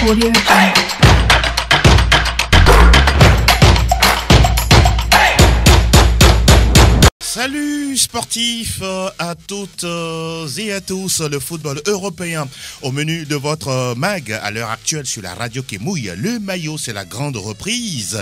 Audio Jungle. Salut sportifs à toutes et à tous, le football européen au menu de votre mag à l'heure actuelle sur la radio qui mouille. Le maillot, c'est la grande reprise.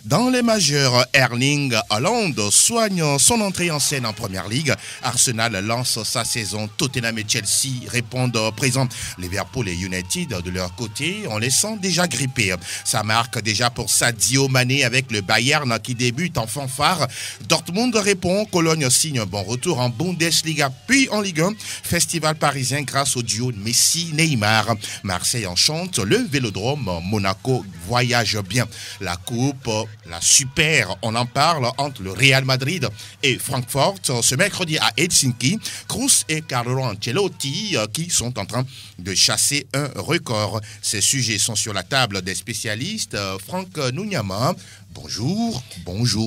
Dans les majeurs, Erling Haaland soigne son entrée en scène en Première Ligue. Arsenal lance sa saison. Tottenham et Chelsea répondent présents. Liverpool et United de leur côté, on les sent déjà grippés. Ça marque déjà pour Sadio Mané avec le Bayern qui débute en fanfare. Dortmund répond. Cologne signe un bon retour en Bundesliga, puis en Ligue 1, festival parisien grâce au duo Messi-Neymar. Marseille enchante, le Vélodrome, Monaco voyage bien. La coupe, la super, on en parle entre le Real Madrid et Francfort ce mercredi à Helsinki. Kroos et Carlo Ancelotti qui sont en train de chasser un record. Ces sujets sont sur la table des spécialistes. Franck Nounyama, bonjour,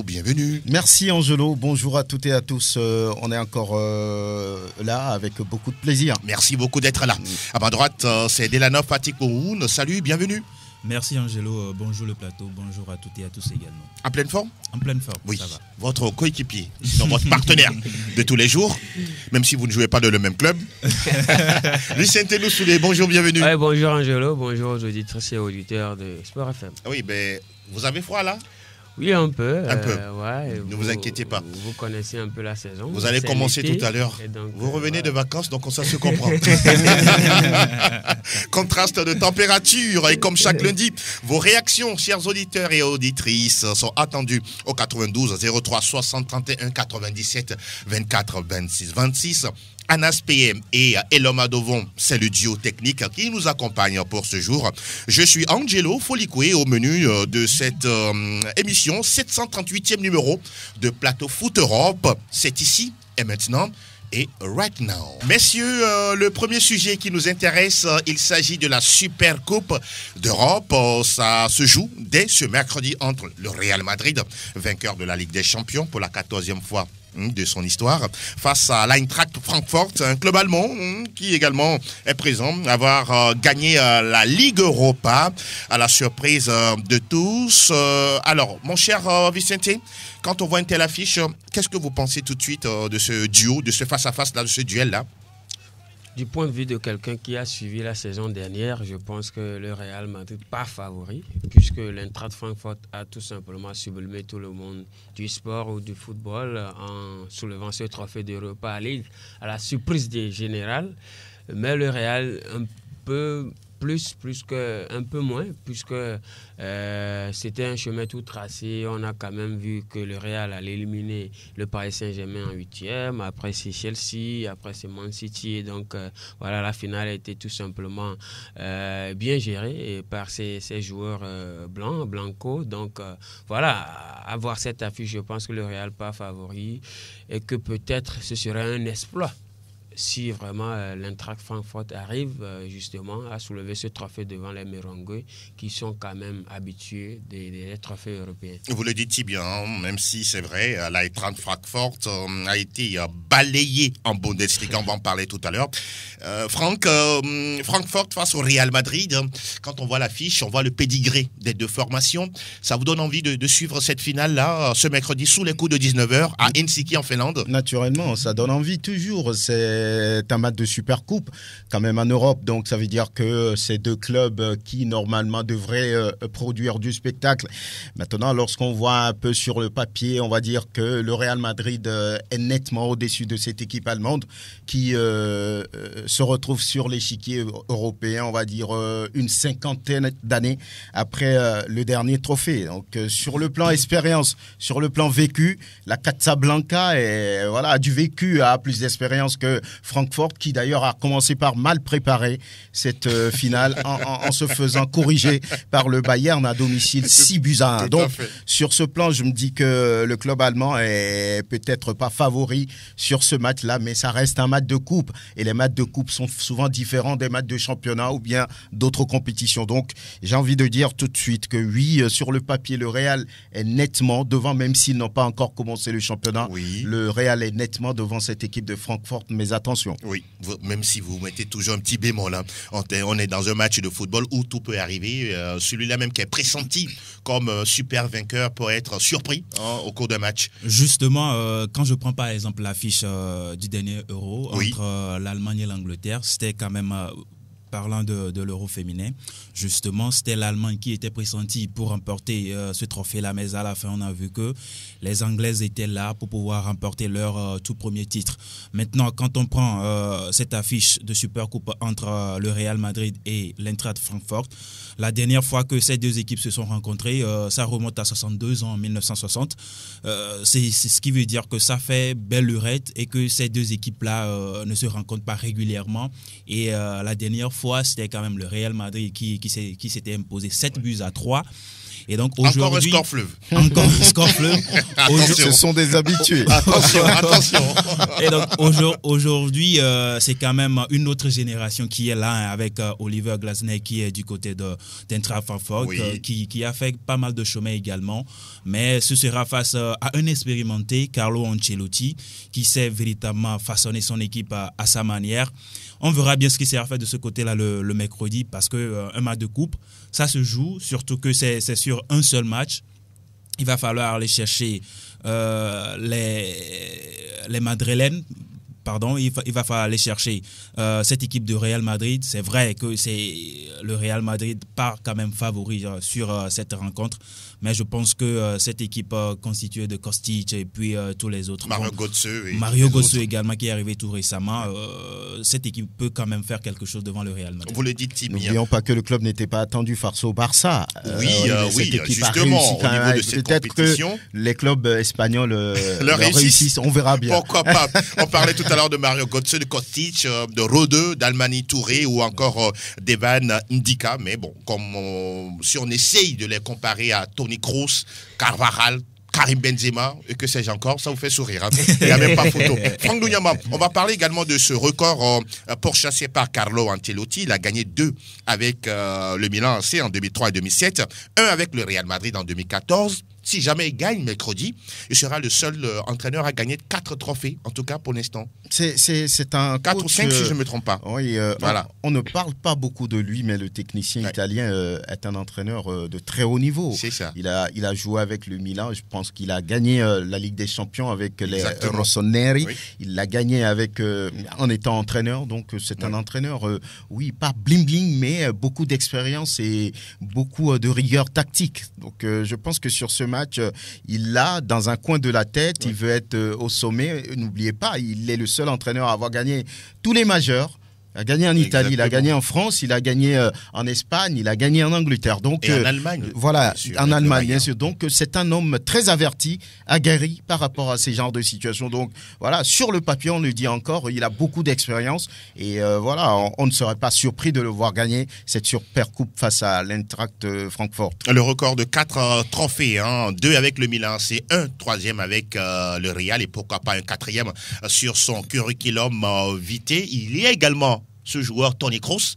bienvenue. Merci Angelo, bonjour à toutes et à tous. On est encore là avec beaucoup de plaisir. Merci beaucoup d'être là. À ma droite, c'est Delano Fatikoun. Salut, bienvenue. Merci Angelo, bonjour le plateau, bonjour à toutes et à tous également. En pleine forme ? En pleine forme, oui. Ça va. Votre coéquipier, sinon votre partenaire de tous les jours, même si vous ne jouez pas dans le même club. Lucien Ténou-Soulé, bonjour, bienvenue. Ouais, bonjour Angelo, bonjour aux auditrices et auditeurs de Sport FM. Oui, ben, vous avez froid là ? Oui, un peu. Ouais, ne vous inquiétez pas. Vous connaissez un peu la saison. Vous allez commencer tout à l'heure. Donc, vous revenez de vacances, donc ça se comprend. Contraste de température. Et comme chaque lundi, vos réactions, chers auditeurs et auditrices, sont attendues au 92 03 60 31 97 24 26 26. Anas PM et Elom Adovon, c'est le duo technique qui nous accompagne pour ce jour. Je suis Angelo Folikwe au menu de cette émission, 738e numéro de Plateau Foot Europe. C'est ici et maintenant et right now. Messieurs, le premier sujet qui nous intéresse, il s'agit de la Super Coupe d'Europe. Ça se joue dès ce mercredi entre le Real Madrid, vainqueur de la Ligue des Champions pour la 14e fois de son histoire, face à l'Eintracht Francfort, un club allemand qui également est présent, avoir gagné la Ligue Europa à la surprise de tous. Alors, mon cher Vicente, quand on voit une telle affiche, qu'est-ce que vous pensez tout de suite de ce duo, de ce face-à-face-là, de ce duel-là ? Du point de vue de quelqu'un qui a suivi la saison dernière, je pense que le Real Madrid n'est pas favori, puisque l'Eintracht Francfort a tout simplement sublimé tout le monde du sport ou du football en soulevant ce trophée d'Europa League à la surprise des générales. Mais le Real, un peu un peu moins, puisque c'était un chemin tout tracé. On a quand même vu que le Real allait éliminer le Paris Saint-Germain en 8e, après c'est Chelsea, après c'est Man City, et donc voilà, la finale a été tout simplement bien gérée par ces joueurs blanco, donc voilà, à voir cette affiche, je pense que le Real pas favori et que peut-être ce serait un exploit si vraiment l'Eintracht Francfort arrive justement à soulever ce trophée devant les Merengues qui sont quand même habitués des trophées européens. Vous le dites si bien, même si c'est vrai, l'Eintracht Francfort a été balayé en Bundesliga, on va en parler tout à l'heure. Francfort face au Real Madrid, quand on voit l'affiche, on voit le pédigré des deux formations. Ça vous donne envie de suivre cette finale-là ce mercredi sous les coups de 19h à Helsinki en Finlande ? Naturellement, ça donne envie toujours. C'est un match de Super Coupe quand même en Europe, donc ça veut dire que c'est deux clubs qui normalement devraient produire du spectacle. Maintenant, lorsqu'on voit un peu sur le papier, on va dire que le Real Madrid est nettement au-dessus de cette équipe allemande qui se retrouve sur l'échiquier européen, on va dire une cinquantaine d'années après le dernier trophée. Donc sur le plan expérience, sur le plan vécu, la Casablanca a du vécu, a plus d'expérience que Francfort, qui d'ailleurs a commencé par mal préparer cette finale en se faisant corriger par le Bayern à domicile 6-1. Donc sur ce plan, je me dis que le club allemand est peut-être pas favori sur ce match-là, mais ça reste un match de coupe. Et les matchs de coupe sont souvent différents des matchs de championnat ou bien d'autres compétitions. Donc j'ai envie de dire tout de suite que oui, sur le papier, le Real est nettement devant, même s'ils n'ont pas encore commencé le championnat. Oui. Le Real est nettement devant cette équipe de Francfort, mais attention, attention. Oui, même si vous mettez toujours un petit bémol, hein. On est dans un match de football où tout peut arriver. Celui-là même qui est pressenti comme super vainqueur peut être surpris au cours d'un match. Justement, quand je prends par exemple l'affiche du dernier Euro Oui. entre l'Allemagne et l'Angleterre, c'était quand même... Parlant de l'Euro féminin, justement, c'était l'Allemagne qui était pressentie pour remporter ce trophée-là, mais à la fin, on a vu que les Anglaises étaient là pour pouvoir remporter leur tout premier titre. Maintenant, quand on prend cette affiche de Supercoupe entre le Real Madrid et l'Eintracht Francfort, la dernière fois que ces deux équipes se sont rencontrées, ça remonte à 62 ans, en 1960. C'est ce qui veut dire que ça fait belle lurette et que ces deux équipes-là ne se rencontrent pas régulièrement. Et la dernière fois, c'était quand même le Real Madrid qui s'était imposé 7-3. Et donc aujourd'hui, encore un score fleuve. Encore un score fleuve. Ce sont des habitués. Attention. Et donc aujourd'hui, c'est quand même une autre génération qui est là, hein, avec Oliver Glasner qui est du côté d'Eintracht Francfort, oui. qui a fait pas mal de chemin également. Mais ce sera face à un expérimenté, Carlo Ancelotti, qui sait véritablement façonner son équipe à sa manière. On verra bien ce qui sera fait de ce côté-là le mercredi, parce qu'un match de coupe, ça se joue, surtout que c'est sur un seul match. Il va falloir aller chercher les Madrilènes. Pardon, il va falloir aller chercher cette équipe de Real Madrid. C'est vrai que le Real Madrid part quand même favori sur cette rencontre, mais je pense que cette équipe constituée de Kostic et puis tous les autres. Mario Götze également qui est arrivé tout récemment. Cette équipe peut quand même faire quelque chose devant le Real Madrid. Vous le dites, Tim. N'oublions pas que le club n'était pas attendu face au Barça. Oui, justement, au niveau de cette peut-être compétition. Que les clubs espagnols leur réussissent, on verra bien. Pourquoi pas. On parlait tout à l'heure de Mario Götze, de Kostic, de Rode, d'Almani Touré ou encore d'Evan Ndika. Mais bon, si on essaye de les comparer à Toni Kroos, Carvajal, Karim Benzema, et que sais-je encore, ça vous fait sourire. Hein. Il n'y a même pas photo. Franck Ndouyama, on va parler également de ce record pourchassé par Carlo Ancelotti. Il a gagné 2 avec le Milan AC en 2003 et 2007, 1 avec le Real Madrid en 2014. Si jamais il gagne mercredi, il sera le seul entraîneur à gagner 4 trophées, en tout cas pour l'instant. C'est un 4 coach, ou 5 si je ne me trompe pas. Oui, voilà. On ne parle pas beaucoup de lui, mais le technicien italien est un entraîneur de très haut niveau. C'est ça. Il a joué avec le Milan. Je pense qu'il a gagné la Ligue des Champions avec les Rossoneri. Oui. Il l'a gagné en étant entraîneur. Donc c'est un entraîneur, pas bling-bling, mais beaucoup d'expérience et beaucoup de rigueur tactique. Donc je pense que sur ce match, il l'a dans un coin de la tête. Il veut être au sommet. N'oubliez pas, il est le seul entraîneur à avoir gagné tous les majeurs. Il a gagné en Italie, il a gagné en France, il a gagné en Espagne, il a gagné en Angleterre. Donc, et en Allemagne. Voilà, en Allemagne, bien sûr. Donc, c'est un homme très averti, aguerri par rapport à ces genres de situations. Donc, voilà, sur le papier, on le dit encore, il a beaucoup d'expérience. Et voilà, on ne serait pas surpris de le voir gagner cette super coupe face à l'Eintracht Francfort. Le record de 4 trophées, 2 avec le Milan, c'est un 3e avec le Real et pourquoi pas un 4e sur son curriculum vitae. Il y a également ce joueur Toni Kroos,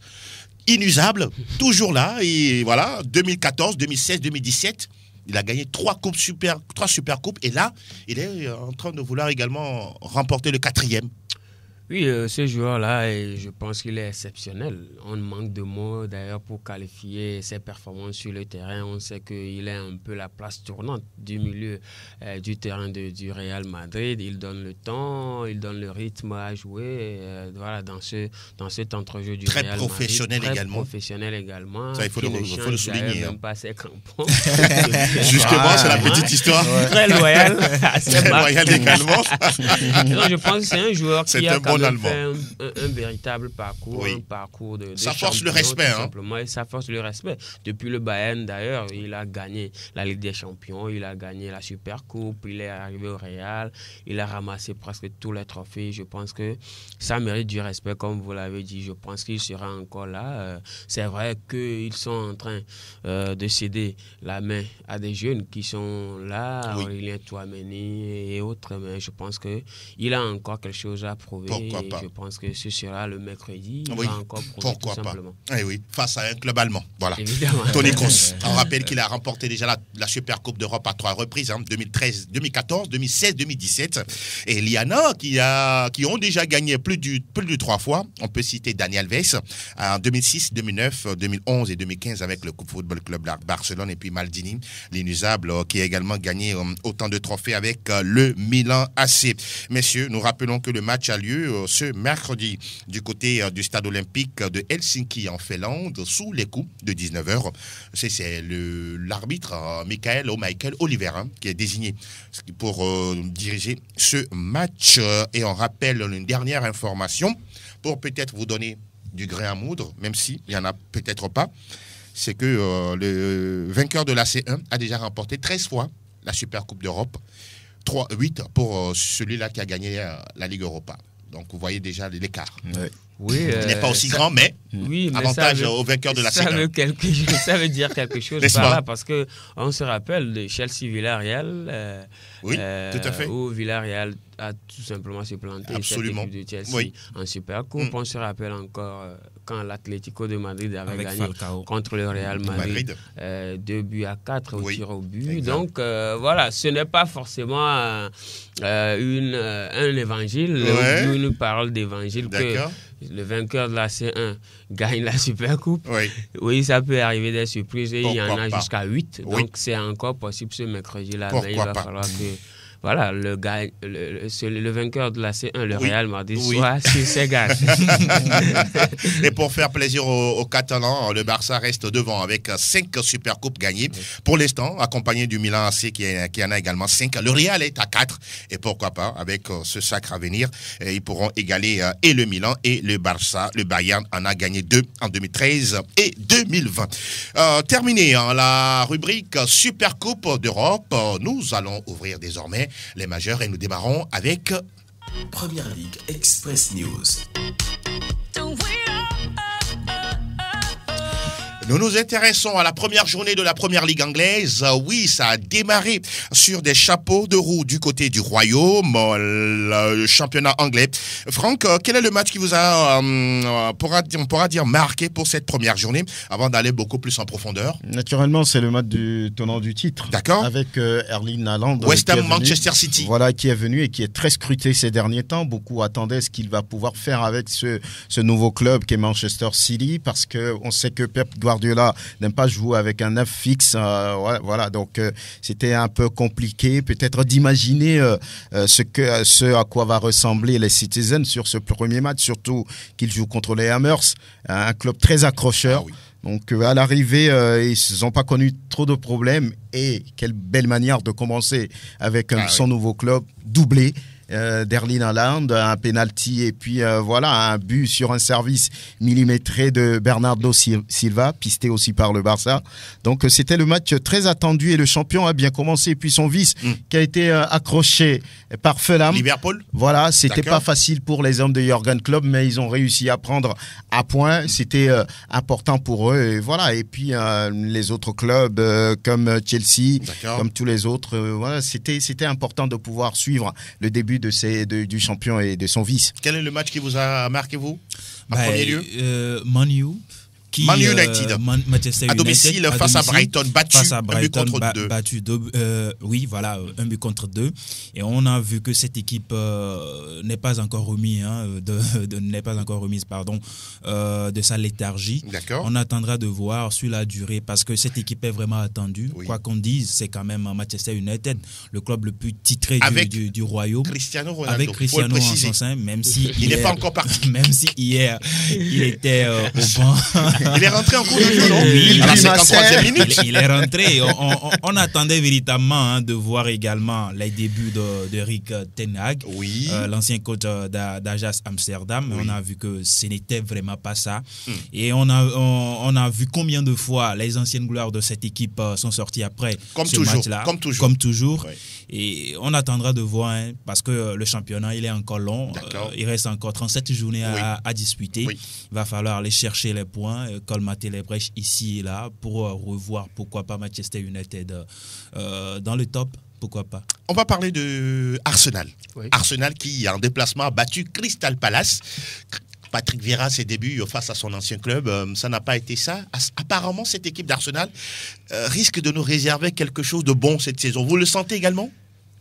inusable, toujours là, et voilà, 2014, 2016, 2017, il a gagné 3 super coupes, et là, il est en train de vouloir également remporter le 4e. Oui, ce joueur-là, je pense qu'il est exceptionnel. On manque de mots d'ailleurs pour qualifier ses performances sur le terrain. On sait qu'il est un peu la place tournante du milieu du terrain du Real Madrid. Il donne le temps, il donne le rythme à jouer. Voilà, dans cet entrejeu du Real Madrid. Très professionnel également. Ça, il faut le souligner. Même pas ses crampons. Justement, c'est la petite histoire. Très loyal. Très loyal également. Donc, je pense que c'est un joueur qui a bon fait un véritable parcours, un parcours de ça force le respect, simplement, et ça force le respect. Depuis le Bayern d'ailleurs, il a gagné la Ligue des Champions, il a gagné la Super Coupe, il est arrivé au Real, il a ramassé presque tous les trophées. Je pense que ça mérite du respect, comme vous l'avez dit. Je pense qu'il sera encore là. C'est vrai qu'ils sont en train de céder la main à des jeunes qui sont là, Aurélien Tchouaméni et autres, mais je pense qu'il a encore quelque chose à prouver. Pourquoi pas. Je pense que ce sera le mercredi. Il Oui, va encore prouver, pourquoi tout pas. simplement. Eh oui, face à un club allemand. Voilà. Évidemment. Tony Kroos. On rappelle qu'il a remporté déjà la Super Coupe d'Europe à 3 reprises, 2013, 2014, 2016, 2017. Et il y en a qui ont déjà gagné plus de 3 fois. On peut citer Dani Alves en 2006, 2009, 2011 et 2015 avec le Football Club Barcelone, et puis Maldini, l'inusable, qui a également gagné autant de trophées avec le Milan AC. Messieurs, nous rappelons que le match a lieu ce mercredi du côté du stade olympique de Helsinki en Finlande, sous les coups de 19h. C'est l'arbitre Michael Oliver qui est désigné pour diriger ce match. Et on rappelle une dernière information pour peut-être vous donner du grain à moudre, même s'il n'y en a peut-être pas. C'est que le vainqueur de la C1 a déjà remporté 13 fois la Super Coupe d'Europe, 8 pour celui-là qui a gagné la Ligue Europa. Donc vous voyez déjà l'écart. Ouais. Oui, Il n'est pas aussi grand, mais avantage au vainqueur de la C1. Ça veut dire quelque chose par là, parce qu'on se rappelle de Chelsea-Villarreal. Oui, tout à fait. Où Villarreal a tout simplement supplanté cette équipe de Chelsea en Super Coupe. On se rappelle encore quand l'Atlético de Madrid avait gagné Falcao contre le Real Madrid 2-4 au tir au but. Exact. Donc voilà, ce n'est pas forcément un évangile, une parole d'évangile que le vainqueur de la C1 gagne la Super Coupe. Oui, ça peut arriver des surprises et il y en a jusqu'à 8. Donc c'est encore possible ce mercredi-là. Mais il va falloir que voilà, le vainqueur de la C1, le Real Madrid, soit sur ses gardes. Et pour faire plaisir aux Catalans, le Barça reste devant avec 5 Super Coupes gagnées. Pour l'instant, accompagné du Milan AC qui en a également 5. Le Real est à 4. Et pourquoi pas, avec ce sacre à venir, ils pourront égaler et le Milan et le Barça. Le Bayern en a gagné 2 en 2013 et 2020. Terminé la rubrique Super Coupe d'Europe, nous allons ouvrir désormais les majeurs et nous démarrons avec Première Ligue Express News. Nous nous intéressons à la première journée de la Première Ligue anglaise. Oui, ça a démarré sur des chapeaux de roue du côté du Royaume, le championnat anglais. Franck, quel est le match qui vous a, on pourra dire, marqué pour cette première journée, avant d'aller beaucoup plus en profondeur? Naturellement, c'est le match du tenant du titre. D'accord. Avec Erling Haaland. West Ham, Manchester City. Voilà, qui est venu et qui est très scruté ces derniers temps. Beaucoup attendaient ce qu'il va pouvoir faire avec ce nouveau club qui est Manchester City, parce qu'on sait que Pep Guardiola n'aime pas jouer avec un 9 fixe. Voilà, donc c'était un peu compliqué peut-être d'imaginer ce à quoi va ressembler les Citizens sur ce premier match, surtout qu'ils jouent contre les Hammers, un club très accrocheur. Donc à l'arrivée, ils n'ont pas connu trop de problèmes, et quelle belle manière de commencer avec son nouveau club doublé. d'Erling Haaland, un penalty et puis voilà, un but sur un service millimétré de Bernardo Silva, pisté aussi par le Barça. Donc c'était le match très attendu et le champion a bien commencé. Et puis son vice qui a été accroché par Fulham. Liverpool. Voilà, c'était pas facile pour les hommes de Jürgen Klopp, mais ils ont réussi à prendre à point. C'était important pour eux. Et voilà. Et puis les autres clubs comme Chelsea, comme tous les autres, voilà, c'était important de pouvoir suivre le début du champion et de son vice. Quel est le match qui vous a marqué, vous, en premier lieu? Man United. Manchester à domicile, United, face à Brighton, battu, un but contre 2. Battu 2. Oui, voilà, un but contre 2. Et on a vu que cette équipe n'est pas encore remise, de sa léthargie. D'accord. On attendra de voir sur la durée, parce que cette équipe est vraiment attendue. Oui. Quoi qu'on dise, c'est quand même Manchester United, le club le plus titré du royaume. Cristiano Ronaldo. Avec Cristiano en son sein, même si il n'est pas encore parti. Même si hier il était au banc. Il est rentré en cours de jeu, non? Oui, à la 53e minute. Il est rentré. On attendait véritablement de voir également les débuts d'Erik ten Hag, l'ancien coach d'Ajax Amsterdam. Oui. On a vu que ce n'était vraiment pas ça. Et on a vu combien de fois les anciennes gloires de cette équipe sont sorties après match-là. Comme toujours. Oui. Et on attendra de voir, parce que le championnat, il est encore long. Il reste encore 37 journées à disputer. Oui. Il va falloir aller chercher les points, colmater les brèches ici et là pour revoir, pourquoi pas, Manchester United dans le top. pourquoi pas. On va parler de Arsenal. Oui. Arsenal qui, en déplacement, a battu Crystal Palace. Patrick Vieira, ses débuts face à son ancien club, ça n'a pas été ça. Apparemment, cette équipe d'Arsenal risque de nous réserver quelque chose de bon cette saison. Vous le sentez également ?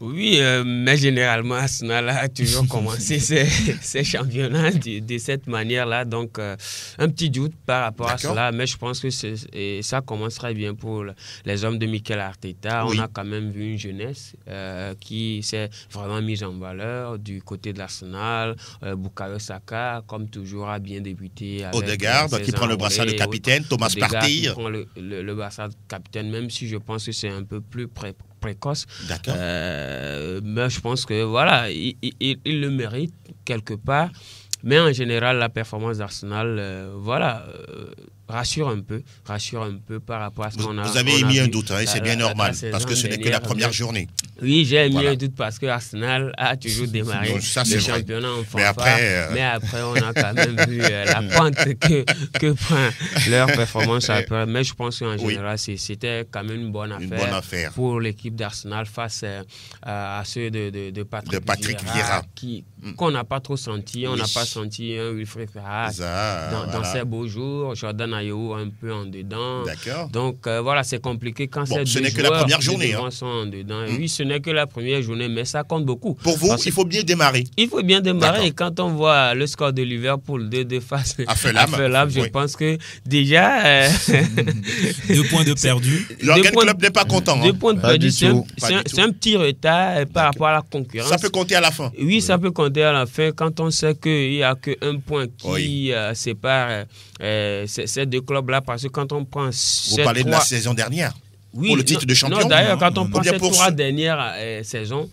Oui, mais généralement, Arsenal a toujours commencé ses championnats de cette manière-là. Donc, un petit doute par rapport à cela. Mais je pense que ça commence très bien pour les hommes de Mikel Arteta. Oui. On a quand même vu une jeunesse qui s'est vraiment mise en valeur du côté de l'Arsenal. Bukayo Saka, comme toujours, a bien débuté. Odegaard, qui prend le brassard de capitaine. Thomas Partey. Qui prend le brassard de capitaine, même si je pense que c'est un peu plus précoce. D'accord. Mais je pense que voilà, il le mérite quelque part. Mais en général, la performance d'Arsenal, rassure un peu par rapport à ce qu'on a. Vous avez émis un doute, hein, c'est bien normal, parce que ce n'est que la première journée. Oui, j'ai émis un doute parce que Arsenal a toujours démarré le championnat en fanfare. Mais après, on a quand même vu la pente que prend leur performance. Mais je pense qu'en général, c'était quand même une bonne affaire pour l'équipe d'Arsenal face à ceux de Patrick Vieira qu'on n'a pas trop senti. On n'a pas senti un Wilfried Zaha dans ses beaux jours. Jordan Ayew un peu en dedans. D'accord. Donc voilà, c'est compliqué quand ces deux ce n'est que la première journée. Sont en dedans. Oui, ce n'est que la première journée, mais ça compte beaucoup. Pour vous, il faut bien démarrer. Il faut bien démarrer. Et quand on voit le score de Liverpool 2 face à Fulham, je pense que déjà 2 points de perdu. Quel club n'est pas content. 2 points de perdu, c'est un petit retard par rapport à la concurrence. Ça peut compter à la fin. Oui, ça peut compter à la fin quand on sait qu'il n'y a qu'un point qui sépare ces deux clubs-là, parce que quand on prend vous parlez de la saison dernière, pour le titre de champion. Non, d'ailleurs, quand on prend ces 3 dernières saisons,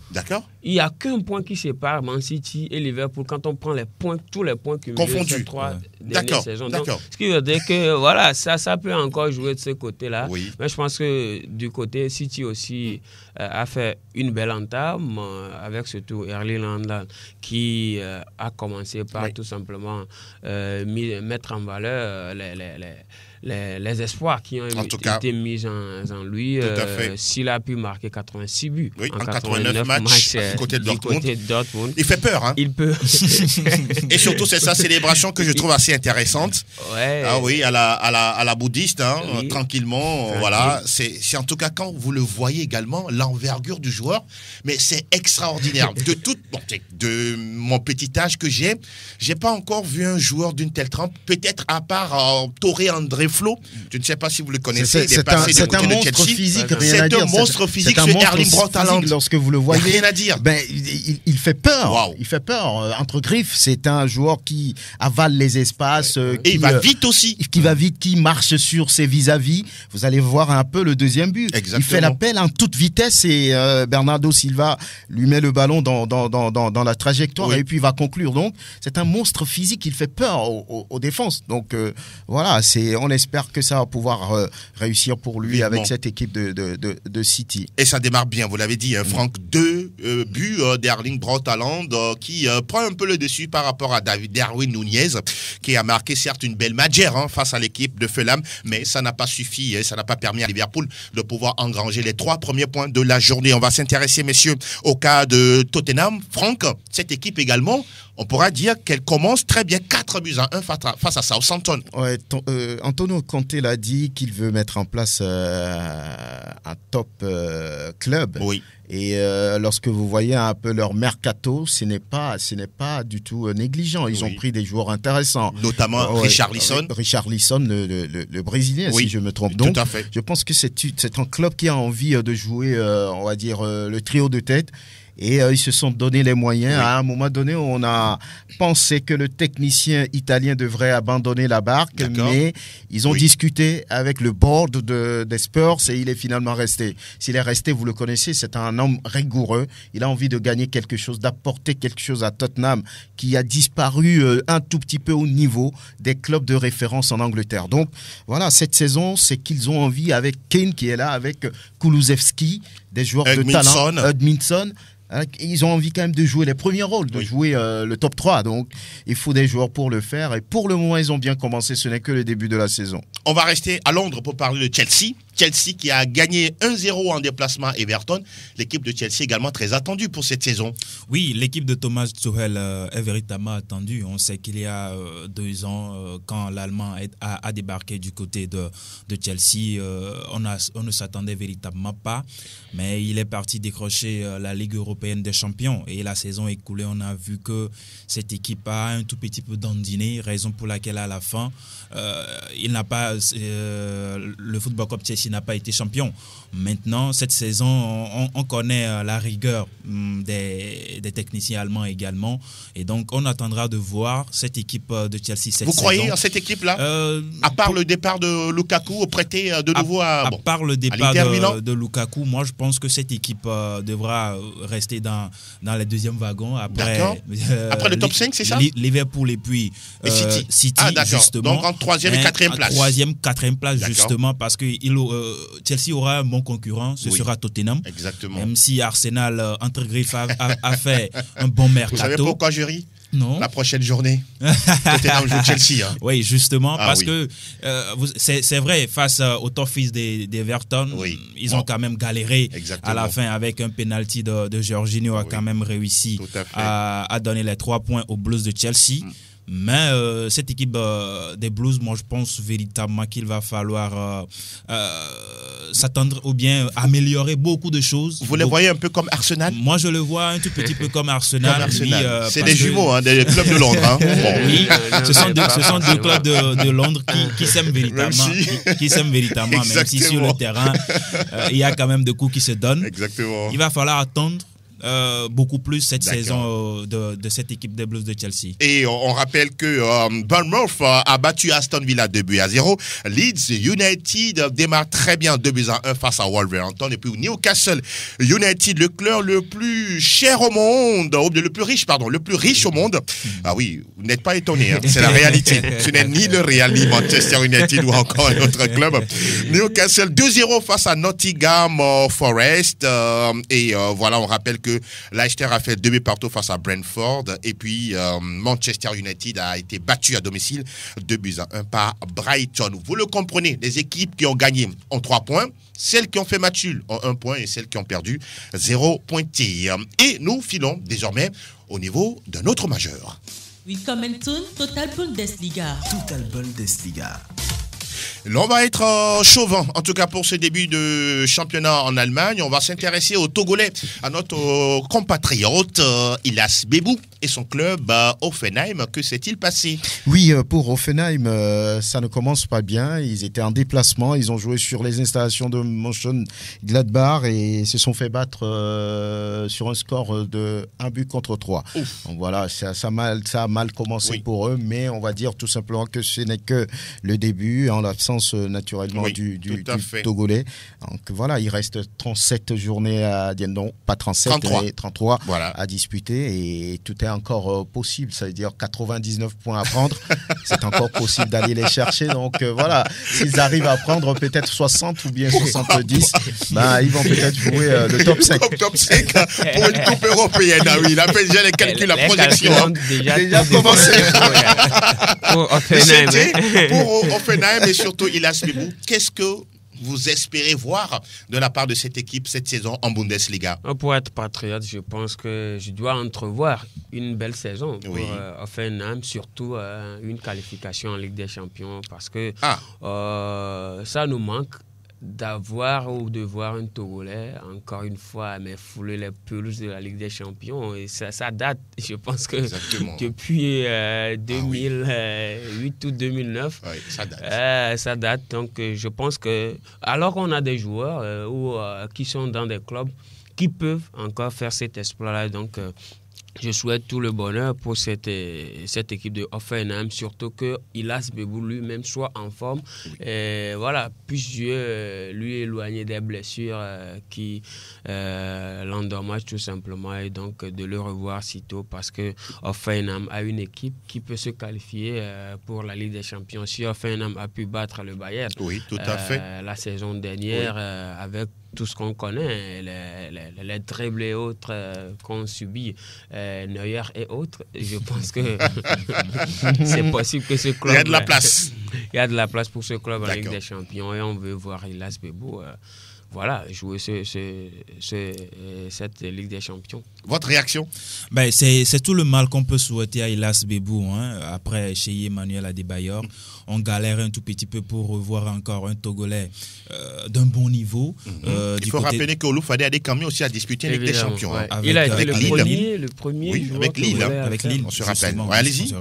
il n'y a qu'un point qui sépare Man City et Liverpool quand on prend tous les points cumulés de ces 3 dernières saisons. Donc, ce qui veut dire que voilà, ça peut encore jouer de ce côté-là. Oui. Mais je pense que du côté City aussi a fait une belle entame avec surtout Erling Haaland qui a commencé par tout simplement mettre en valeur les espoirs qui ont été mis en lui. S'il a pu marquer 86 buts en 89 matchs du côté de Dortmund. Il fait peur, hein. Il peut. Et surtout, c'est sa célébration que je trouve assez intéressante. Ouais. Ah oui, à la bouddhiste, hein, tranquillement. Voilà. C'est en tout cas, quand vous le voyez également, l'envergure du joueur, mais c'est extraordinaire. De mon petit âge que j'ai pas encore vu un joueur d'une telle trempe, peut-être à part Toré André Flo. Je ne sais pas si vous le connaissez. C'est un monstre physique, rien à dire. C'est un monstre physique, ce Erling Braut Haaland. Lorsque vous le voyez, rien à dire. Il fait peur. Wow. Il fait peur. Entre griffes, c'est un joueur qui avale les espaces. Et il va vite aussi. Qui va vite, qui marche sur ses vis-à-vis. Vous allez voir un peu le deuxième but. Exactement. Il fait l'appel en toute vitesse et Bernardo Silva lui met le ballon dans la trajectoire et puis il va conclure. Donc, c'est un monstre physique. Il fait peur aux défenses. Donc, voilà, on espère que ça va pouvoir réussir pour lui avec cette équipe de City. Et ça démarre bien, vous l'avez dit, hein, Franck. 2 buts d'Erling Braut Haaland qui prend un peu le dessus par rapport à Darwin Nunez, qui a marqué certes une belle matchère face à l'équipe de Fulham, mais ça n'a pas suffi, ça n'a pas permis à Liverpool de pouvoir engranger les 3 premiers points de la journée. On va s'intéresser, messieurs, au cas de Tottenham. Franck, cette équipe également, on pourra dire qu'elle commence très bien, 4-1 face à Southampton. Ouais, Antonio Conte l'a dit qu'il veut mettre en place un top club. Oui. Et lorsque vous voyez un peu leur mercato, ce n'est pas du tout négligent. Ils ont pris des joueurs intéressants. Notamment Richarlison. Richarlison, le Brésilien, si je me trompe. Donc, tout à fait. Je pense que c'est un club qui a envie de jouer, on va dire, le trio de tête. Et ils se sont donné les moyens. Oui. À un moment donné, on a pensé que le technicien italien devrait abandonner la barque, mais ils ont discuté avec le board des Spurs et il est finalement resté. S'il est resté, vous le connaissez, c'est un homme rigoureux. Il a envie de gagner quelque chose, d'apporter quelque chose à Tottenham qui a disparu un tout petit peu au niveau des clubs de référence en Angleterre. Donc voilà, cette saison, c'est qu'ils ont envie avec Kane qui est là, avec Kulusevski, des joueurs de talent. Edmondson. Ils ont envie quand même de jouer les premiers rôles, de jouer le top 3. Donc, il faut des joueurs pour le faire. Et pour le moment, ils ont bien commencé. Ce n'est que le début de la saison. On va rester à Londres pour parler de Chelsea. Chelsea qui a gagné 1-0 en déplacement à Everton. L'équipe de Chelsea également très attendue pour cette saison. Oui, l'équipe de Thomas Tuchel est véritablement attendue. On sait qu'il y a 2 ans, quand l'Allemand a débarqué du côté de Chelsea, on ne s'attendait véritablement pas. Mais il est parti décrocher la Ligue européenne des champions. Et la saison écoulée, on a vu que cette équipe a un tout petit peu dandiné, raison pour laquelle à la fin, il n'a pas le Football Club Chelsea n'a pas été champion. Maintenant, cette saison, on connaît la rigueur des techniciens allemands également. Et donc, on attendra de voir cette équipe de Chelsea cette saison. Vous croyez en cette équipe-là à part le départ de Lukaku, prêté de nouveau à part le départ de Lukaku, moi, je pense que cette équipe devra rester dans les deuxièmes wagons. Après le top 5, c'est ça? Liverpool et puis City, justement. Donc, en 3e et 4e place. 3e, 4e place, justement, parce que Chelsea aura un bon concurrent, ce sera Tottenham. Exactement. Même si Arsenal, entre griffes, a fait un bon mercato. Vous savez pourquoi je ris? Non. La prochaine journée, Tottenham joue Chelsea. Hein. Oui, justement, parce que c'est vrai, face au top fils d'Everton, ils ont quand même galéré à la fin avec un penalty de Jorginho a quand même réussi à donner les 3 points aux Blues de Chelsea. Mais cette équipe des Blues, moi je pense véritablement qu'il va falloir s'attendre ou bien améliorer beaucoup de choses. Vous les voyez un peu comme Arsenal? Moi je le vois un tout petit peu comme Arsenal. Oui, c'est des jumeaux, des clubs de Londres. Hein. Oui, ce sont deux clubs de Londres qui s'aiment véritablement. Qui s'aiment véritablement, même si sur le terrain, il y a quand même des coups qui se donnent. Exactement. Il va falloir attendre beaucoup plus cette saison de cette équipe des Blues de Chelsea. Et on rappelle que Bournemouth a battu Aston Villa 2-0. Leeds United démarre très bien 2-1 face à Wolverhampton. Et puis Newcastle United, le club le plus cher au monde, le plus riche au monde. Ah oui, vous n'êtes pas étonnés, hein, c'est la réalité. Ce n'est ni le Real, ni Manchester United ou encore un autre club. Newcastle 2-0 face à Nottingham Forest. Et voilà, on rappelle que Leicester a fait 2 buts partout face à Brentford et puis Manchester United a été battu à domicile 2-1 par Brighton. Vous le comprenez, les équipes qui ont gagné ont 3 points, celles qui ont fait match nul ont 1 point et celles qui ont perdu 0 pointé. Et nous filons désormais au niveau d'un autre majeur. Willkommen zum Total Bundesliga. Total Bundesliga. On va être chauvin, en tout cas pour ce début de championnat en Allemagne. On va s'intéresser aux Togolais, à notre compatriote Ilas Bebou et son club Hoffenheim. Que s'est-il passé? Oui, pour Hoffenheim, ça ne commence pas bien. Ils étaient en déplacement, ils ont joué sur les installations de Mönchengladbach et se sont fait battre sur un score de 1-3. Donc voilà, ça a mal commencé pour eux, mais on va dire tout simplement que ce n'est que le début, en l'absence naturellement du Togolais. Donc voilà, il reste 37 journées à dire non, pas 37, 33 à disputer et tout est encore possible. Ça veut dire 99 points à prendre. C'est encore possible d'aller les chercher. Donc voilà, s'ils arrivent à prendre peut-être 60 ou bien 70, ils vont peut-être jouer le top 5. Top 5 pour une coupe européenne. Ah oui, il a fait déjà les calculs, la projection. Déjà commencé. Pour Hoffenheim. Pour Hoffenheim et surtout Ilas Bebou, qu'est-ce que vous espérez voir de la part de cette équipe cette saison en Bundesliga? Pour être patriote, je pense que je dois entrevoir une belle saison pour Hoffenheim, surtout une qualification en Ligue des Champions, parce que ça nous manque d'avoir ou de voir un Togolais, encore une fois, mais fouler les pelouses de la Ligue des Champions. Et ça date, je pense que depuis 2008 ou 2009, ça date. Donc, je pense que, alors qu'on a des joueurs qui sont dans des clubs qui peuvent encore faire cet exploit-là, donc je souhaite tout le bonheur pour cette équipe de Hoffenheim, surtout que Ilas Bebou lui-même soit en forme et voilà, puisse Dieu lui éloigner des blessures qui l'endommagent tout simplement, et donc de le revoir sitôt, parce que Hoffenheim a une équipe qui peut se qualifier pour la Ligue des Champions. Si Hoffenheim a pu battre le Bayern tout à fait. la saison dernière avec tout ce qu'on connaît, les dribbles et autres qu'on subit, Neuer et autres, je pense que c'est possible que ce club... Il y a de la place. Il y a de la place pour ce club en Ligue des Champions et on veut voir Ilas Bebou jouer cette Ligue des Champions. Votre réaction? C'est tout le mal qu'on peut souhaiter à Ilas Bebou. Après, chez Emmanuel Adebayor, on galère un tout petit peu pour revoir encore un Togolais d'un bon niveau. Il faut rappeler que Olouf Fadé a des camions aussi à disputer la Ligue des Champions. Ouais. Il a été le premier joueur avec Lille. Avec Lille, on se rappelle. Allez-y.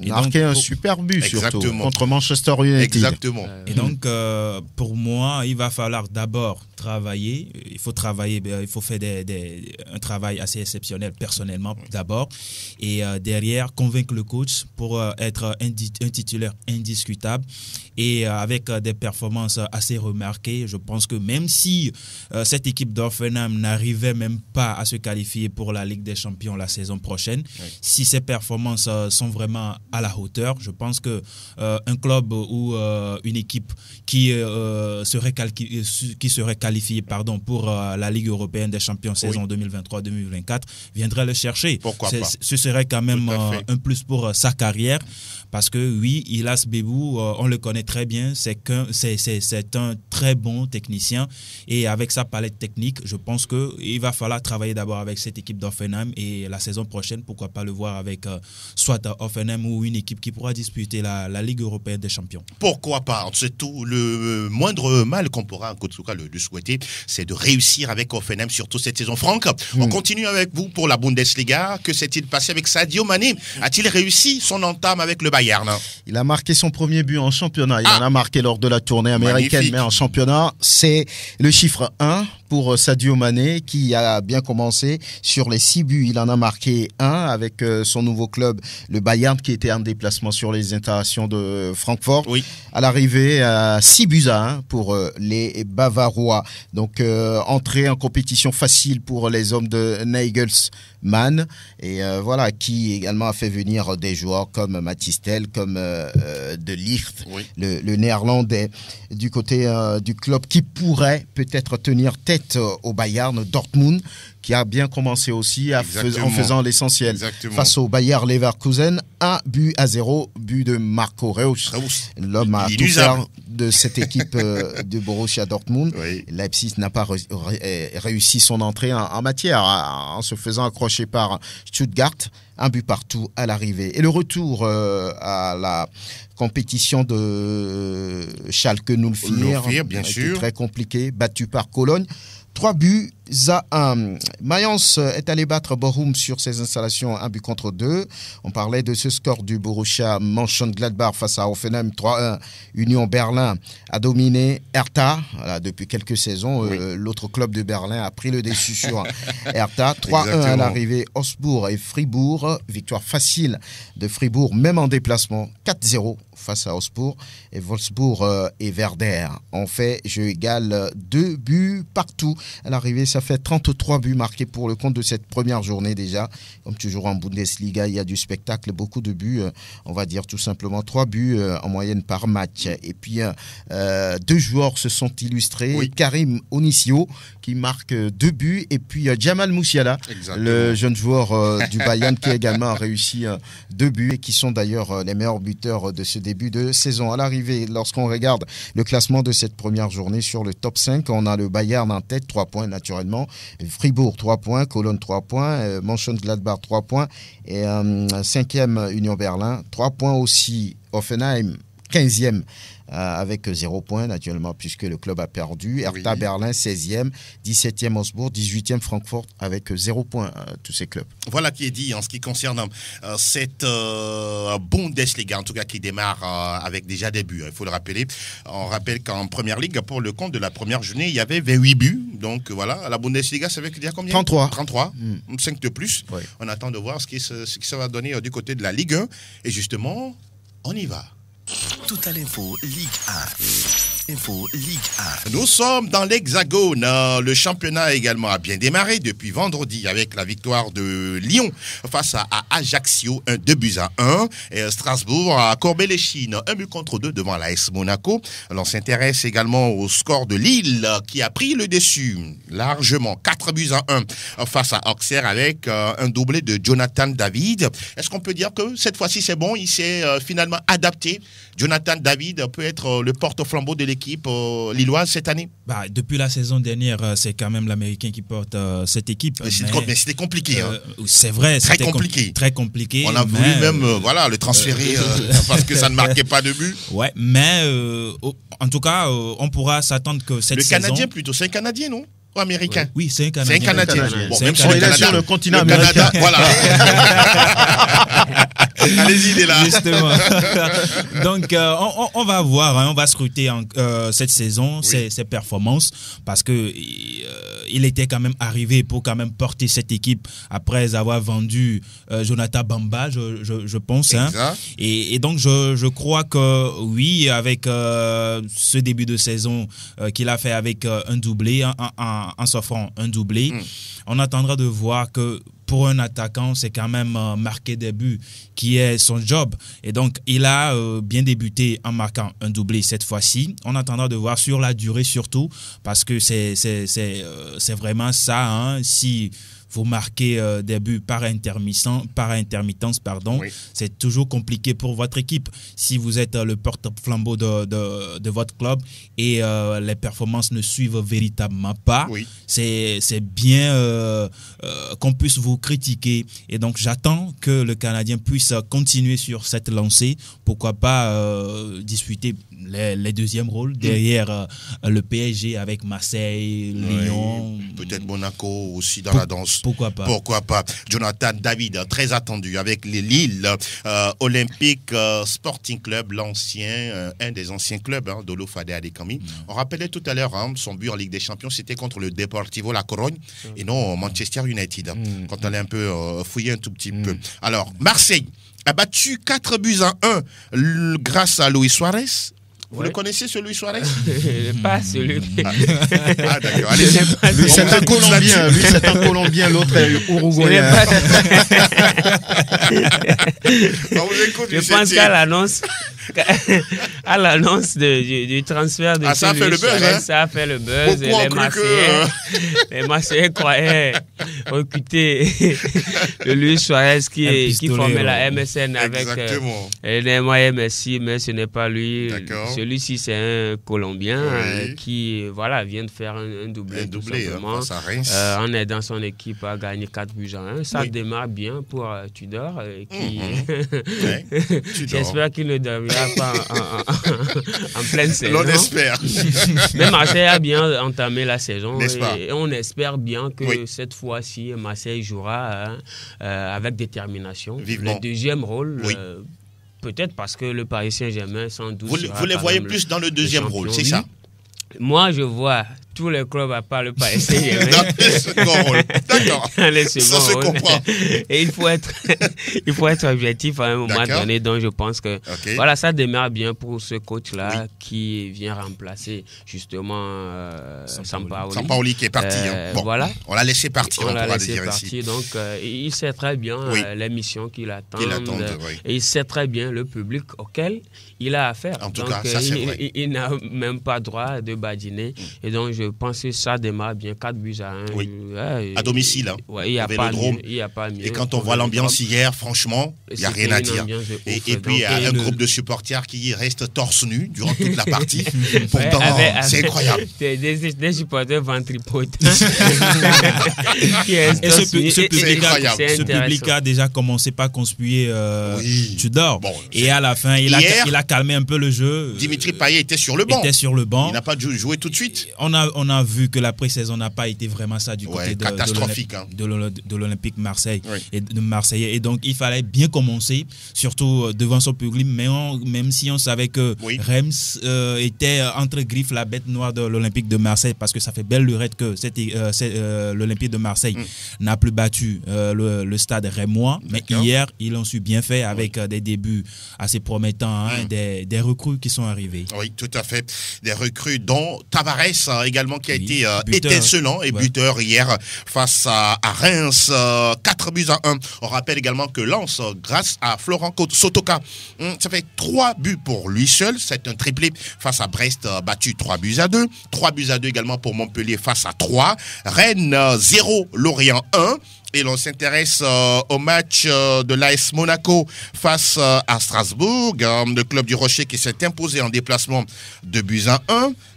Il a marqué un super but surtout contre Manchester United. Exactement. Et donc, pour moi, il va falloir d'abord travailler. Il faut travailler, il faut faire un travail assez exceptionnel personnellement d'abord. Et derrière, convaincre le coach pour être un titulaire indiscutable. Et avec des performances assez remarquées, je pense que même si cette équipe d'Hoffenheim n'arrivait même pas à se qualifier pour la Ligue des Champions la saison prochaine, si ces performances sont vraiment à la hauteur, je pense que un club ou une équipe qui serait qualifiée pour la Ligue européenne des champions saison 2023-2024 viendrait le chercher. Pourquoi pas? Ce serait quand même un plus pour sa carrière. Parce que oui, Ilas Bebou, on le connaît très bien, c'est un très bon technicien et avec sa palette technique, je pense qu'il va falloir travailler d'abord avec cette équipe d'Hoffenheim et la saison prochaine, pourquoi pas le voir avec soit Hoffenheim ou une équipe qui pourra disputer la Ligue européenne des champions. Pourquoi pas? C'est tout. Le moindre mal qu'on pourra en Kotsuka le souhaiter, c'est de réussir avec Hoffenheim, surtout cette saison. Franck, on continue avec vous pour la Bundesliga. Que s'est-il passé avec Sadio Mané? A-t-il réussi son entame avec le Bayern? Il a marqué son premier but en championnat. Il en a marqué lors de la tournée américaine, magnifique. Mais en championnat, c'est le chiffre 1 pour Sadio Mané qui a bien commencé. Sur les 6 buts, il en a marqué 1 avec son nouveau club, le Bayern, qui était en déplacement sur les installations de Francfort. Oui. À l'arrivée, 6 buts à 1 pour les Bavarois. Donc, entrée en compétition facile pour les hommes de Nagelsmann. Et voilà, qui également a fait venir des joueurs comme Mathys Tel, comme De Ligt, le néerlandais, du côté du club qui pourrait peut-être tenir tête au Bayern Dortmund, qui a bien commencé aussi en faisant l'essentiel. Face au Bayer Leverkusen, 1-0, but de Marco Reus. L'homme a tout fait de cette équipe de Borussia Dortmund. Oui. Leipzig n'a pas réussi son entrée en matière en se faisant accrocher par Stuttgart. 1 but partout à l'arrivée. Et le retour à la compétition de Schalke 04, bien sûr, très compliqué, battu par Cologne. 3 buts à 1. Mayence est allé battre Bochum sur ses installations, 1 but contre 2. On parlait de ce score du Borussia Mönchengladbach face à Hoffenheim 3-1. Union Berlin a dominé Hertha. Voilà, depuis quelques saisons, l'autre club de Berlin a pris le dessus sur Hertha. 3-1 à l'arrivée. Augsbourg et Fribourg. Victoire facile de Fribourg, même en déplacement. 4-0 face à Augsbourg. Et Wolfsburg et Werder ont fait jeu égal, 2 buts partout. À l'arrivée, ça fait 33 buts marqués pour le compte de cette première journée déjà. Comme toujours en Bundesliga, il y a du spectacle, beaucoup de buts. On va dire tout simplement 3 buts en moyenne par match. Et puis, 2 joueurs se sont illustrés. Oui. Karim Onisiwo qui marque 2 buts. Et puis, Jamal Musiala, le jeune joueur du Bayern qui également a réussi 2 buts et qui sont d'ailleurs les meilleurs buteurs de ce début de saison. À l'arrivée, lorsqu'on regarde le classement de cette première journée sur le top 5, on a le Bayern en tête, 3 points naturellement. Fribourg 3 points, Cologne 3 points, Mönchengladbach 3 points et 5e Union Berlin 3 points aussi. Hoffenheim 15e avec 0 points naturellement puisque le club a perdu. Hertha Berlin 16e, 17e Augsbourg, 18e Francfort avec 0 points, tous ces clubs. Voilà qui est dit en ce qui concerne cette Bundesliga, en tout cas qui démarre avec déjà des buts, il faut le rappeler. On rappelle qu'en première ligue, pour le compte de la première journée, il y avait 28 buts. Donc voilà, la Bundesliga, ça veut dire combien? 33. 5 de plus. Oui. On attend de voir ce qui ça va donner du côté de la Ligue 1. Et justement, on y va. Total Info Ligue 1. Info Ligue 1. Nous sommes dans l'Hexagone. Le championnat également a bien démarré depuis vendredi avec la victoire de Lyon face à Ajaccio, 2-1. Et Strasbourg a courbé les chines, 1-2 devant l'AS Monaco. On s'intéresse également au score de Lille qui a pris le dessus largement, 4-1 face à Auxerre avec un doublé de Jonathan David. Est-ce qu'on peut dire que cette fois-ci c'est bon, il s'est finalement adapté? Jonathan David peut être le porte-flambeau de l'équipe lilloise cette année? Depuis la saison dernière, c'est quand même l'Américain qui porte cette équipe. Mais c'était compliqué. C'est vrai, très compliqué. Très compliqué. On a voulu même le transférer parce que ça ne marquait pas de but. Ouais, mais en tout cas, on pourra s'attendre que cette saison... Le Canadien plutôt, c'est un Canadien, non? Ou américain? Oui, c'est un Canadien. C'est un Canadien. Bon, même si il est sur le continent américain. Voilà. Allez-y, il est là. Justement. Donc, on va voir, on va scruter cette saison, ses performances, parce que il était quand même arrivé pour quand même porter cette équipe après avoir vendu Jonathan Bamba, je pense. Et donc, je crois que oui, avec ce début de saison qu'il a fait avec un doublé, en s'offrant un doublé, on attendra de voir que pour un attaquant, c'est quand même marquer des buts qui est son job. Et donc, il a bien débuté en marquant un doublé cette fois-ci. On attendra de voir sur la durée surtout, parce que c'est vraiment ça. Si vous marquez des buts par intermittence, c'est toujours compliqué pour votre équipe. Si vous êtes le porte-flambeau de votre club et les performances ne suivent véritablement pas, c'est bien qu'on puisse vous critiquer. Et donc, j'attends que le Canadien puisse continuer sur cette lancée. Pourquoi pas disputer les deuxièmes rôles derrière le PSG avec Marseille, Lyon. Peut-être Monaco aussi dans la danse. Pourquoi pas? Pourquoi pas? Jonathan David, très attendu avec les Lille Olympique Sporting Club, un des anciens clubs d'Olo Fadé Adekami. On rappelait tout à l'heure son but en Ligue des Champions, c'était contre le Deportivo La Corogne et non Manchester United. Quand on est un peu fouillé un tout petit peu. Alors, Marseille a battu 4-1 grâce à Luis Suarez. Vous le connaissez, ce Luis Suarez? Pas celui. Ah d'accord, allez-y. Lui, c'est un Colombien. Lui, c'est un Colombien. L'autre est uruguayen. Je pense qu'à l'annonce du transfert de ça a fait le buzz, Suarez, ça a fait le buzz. Les Marseillais croyaient recruter le Luis Suarez qui formait la MSN avec Neymar et Messi, mais ce n'est pas lui. Celui-ci, c'est un Colombien qui vient de faire un doublé tout simplement, en aidant son équipe à gagner 4-1. Ça démarre bien pour Tudor. J'espère qu'il ne dormira pas en pleine saison. On espère. Mais Marseille a bien entamé la saison. Et on espère bien que cette fois-ci, Marseille jouera avec détermination. Vivement. Le deuxième rôle... peut-être parce que le Paris Saint-Germain, sans doute... Vous les voyez plus dans le deuxième rôle, c'est ça? Moi, je vois tous les clubs à part le Paris Saint-Germain. Dans les seconds rôles. D'accord. Ça se comprend. Et il faut être objectif à un moment donné. Donc, je pense que ça démarre bien pour ce coach-là qui vient remplacer justement Sampaoli. Sampaoli qui est parti. On l'a laissé partir, on pourra le dire ici. Donc, il sait très bien les missions qu'il attend. Et il sait très bien le public auquel il a affaire. En tout cas, ça c'est vrai. Il n'a même pas droit de badiner. Et donc, je pense que ça démarre bien, 4-1. À domicile, il n'y a pas mieux. Et quand on voit l'ambiance hier, franchement, il n'y a rien à dire. Et puis, il y a un groupe de supporters qui reste torse nu durant toute la partie. Pourtant, c'est incroyable. Des supporters ventripotents. Ce public a déjà commencé par conspuer Tudor. Et à la fin, il a calmé un peu le jeu. Dimitri Payet était sur le banc. Il n'a pas joué tout de suite. On a on a vu que la pré-saison n'a pas été vraiment ça du côté catastrophique, de l'Olympique Marseille oui. et de Marseillais. Et donc, il fallait bien commencer, surtout devant son public, même si on savait que oui. Reims était entre griffes la bête noire de l'Olympique de Marseille, parce que ça fait belle lurette que l'Olympique de Marseille n'a plus battu le stade rémois. Mais hier, ils l'ont su bien fait avec des débuts assez promettants, des recrues qui sont arrivées. Oui, tout à fait. Des recrues dont Tavares également qui a été buteur, étincelant et buteur hier face à Reims, 4-1. On rappelle également que Lens, grâce à Florent Sotoka, ça fait 3 buts pour lui seul. C'est un triplé face à Brest, battu 3-2. 3-2 également pour Montpellier face à 3. Rennes 0, Lorient 1. Et l'on s'intéresse au match de l'AS Monaco face à Strasbourg, le club du Rocher qui s'est imposé en déplacement 2-1.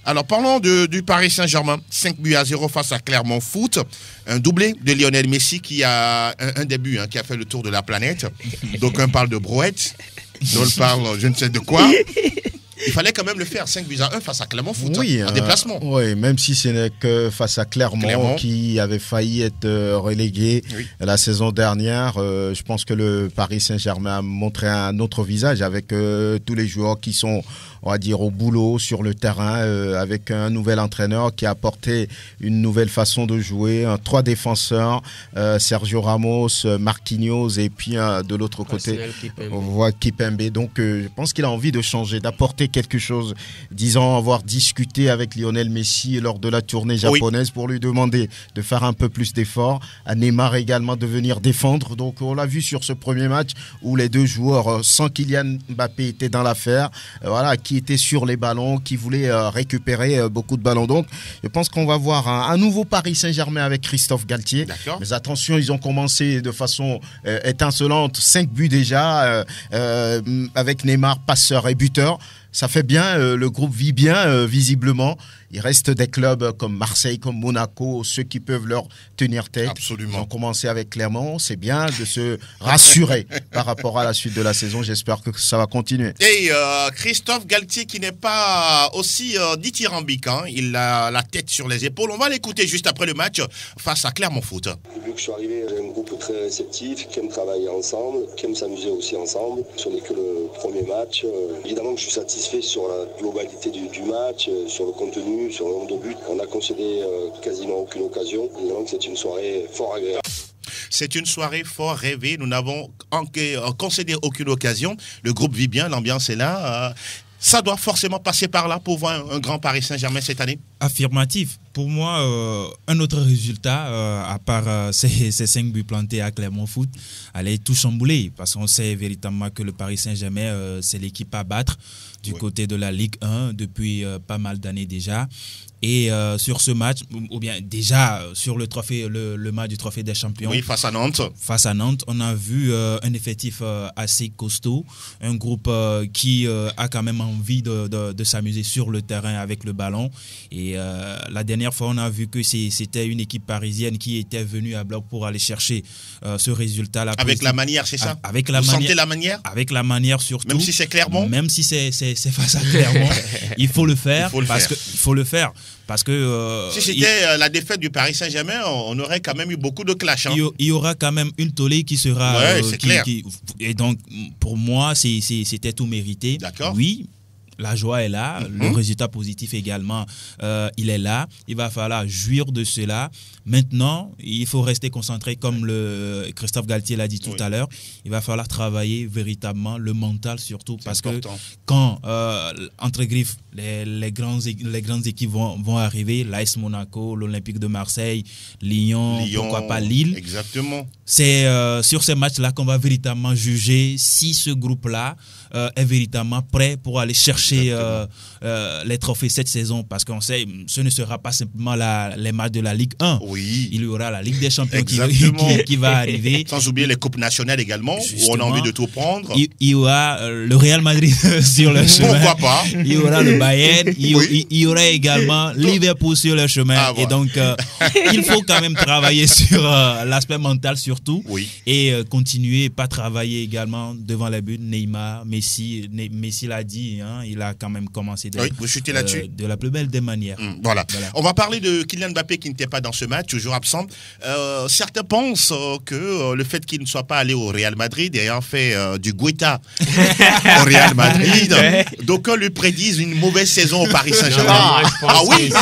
Alors parlons du Paris Saint-Germain, 5-0 face à Clermont Foot, un doublé de Lionel Messi qui a un début qui a fait le tour de la planète. D'aucuns parlent de brouette, d'autres parlent je ne sais de quoi. Il fallait quand même le faire, 5-1 face à Clermont Foot, en déplacement. Oui, même si ce n'est que face à Clermont qui avait failli être relégué la saison dernière. Je pense que le Paris Saint-Germain a montré un autre visage avec tous les joueurs qui sont, on va dire, au boulot sur le terrain, avec un nouvel entraîneur qui a apporté une nouvelle façon de jouer, 3 défenseurs, Sergio Ramos, Marquinhos et puis de l'autre côté, on voit Kipembe. Donc je pense qu'il a envie de changer, d'apporter quelque chose, disant avoir discuté avec Lionel Messi lors de la tournée japonaise pour lui demander de faire un peu plus d'efforts, à Neymar également de venir défendre. Donc on l'a vu sur ce premier match où les deux joueurs sans Kylian Mbappé étaient dans l'affaire, qui étaient sur les ballons, qui voulaient récupérer beaucoup de ballons. Donc je pense qu'on va voir un nouveau Paris Saint-Germain avec Christophe Galtier. Mais attention, ils ont commencé de façon étincelante, 5 buts déjà, avec Neymar passeur et buteur. Ça fait bien, le groupe vit bien visiblement. Il reste des clubs comme Marseille, comme Monaco, ceux qui peuvent leur tenir tête. Absolument. Ils ont commencé avec Clermont. C'est bien de se rassurer par rapport à la suite de la saison. J'espère que ça va continuer. Et Christophe Galtier qui n'est pas aussi dithyrambique. Il a la tête sur les épaules. On va l'écouter juste après le match face à Clermont Foot. Depuis que je suis arrivé, j'ai un groupe très réceptif, qui aime travailler ensemble, qui aime s'amuser aussi ensemble. Ce n'est que le premier match. Évidemment que je suis satisfait sur la globalité du match, sur le contenu, sur le nombre de buts. On n'a concédé quasiment aucune occasion. Évidemment que c'est une soirée fort agréable. C'est une soirée fort rêvée. Nous n'avons concédé aucune occasion. Le groupe vit bien, l'ambiance est là. Ça doit forcément passer par là pour voir un grand Paris Saint-Germain cette année. Affirmatif. Pour moi, un autre résultat, à part ces 5 buts plantés à Clermont Foot, allait tout chambouler. Parce qu'on sait véritablement que le Paris Saint-Germain, c'est l'équipe à battre du côté de la Ligue 1 depuis pas mal d'années déjà. Et sur ce match, ou bien déjà sur le match du Trophée des Champions. Oui, face à Nantes. Face à Nantes, on a vu un effectif assez costaud, un groupe qui a quand même envie de s'amuser sur le terrain avec le ballon. Et la dernière fois, on a vu que c'était une équipe parisienne qui était venue à bloc pour aller chercher ce résultat-là. Avec la manière, c'est ça? Avec la Vous manière, sentez la manière? Avec la manière surtout. Même si c'est Clermont? Même si c'est face à Clermont, il faut le faire. Il faut le faire. Parce que si c'était la défaite du Paris Saint-Germain, on aurait quand même eu beaucoup de clash. Il y aura quand même une tollée qui sera. C'est clair. Et donc, pour moi, c'était tout mérité. D'accord. Oui. La joie est là, le résultat positif également, il est là. Il va falloir jouir de cela. Maintenant, il faut rester concentré, comme Christophe Galtier l'a dit tout à l'heure. Il va falloir travailler véritablement le mental surtout, parce important. Que quand, entre griffes, les grandes équipes vont arriver, l'AS Monaco, l'Olympique de Marseille, Lyon, pourquoi pas Lille. Exactement. C'est sur ces matchs-là qu'on va véritablement juger si ce groupe-là est véritablement prêt pour aller chercher les trophées cette saison, parce qu'on sait ce ne sera pas simplement les matchs de la Ligue 1. Oui. Il y aura la Ligue des Champions qui va arriver. Sans oublier les coupes nationales également, où on a envie de tout prendre. Il y aura le Real Madrid sur le chemin. Pourquoi pas? Il y aura le Bayern. Il y aura également Liverpool sur le chemin. Et donc, il faut quand même travailler sur l'aspect mental surtout. Oui. Et continuer, pas travailler également devant les buts. Neymar, Messi l'a dit, il il a quand même commencé vous chutez là-dessus de la plus belle des manières. Voilà. On va parler de Kylian Mbappé qui n'était pas dans ce match, toujours absent. Certains pensent que le fait qu'il ne soit pas allé au Real Madrid ayant fait du Guetta au Real Madrid, d'aucuns lui prédisent une mauvaise saison au Paris Saint-Germain. Ah oui,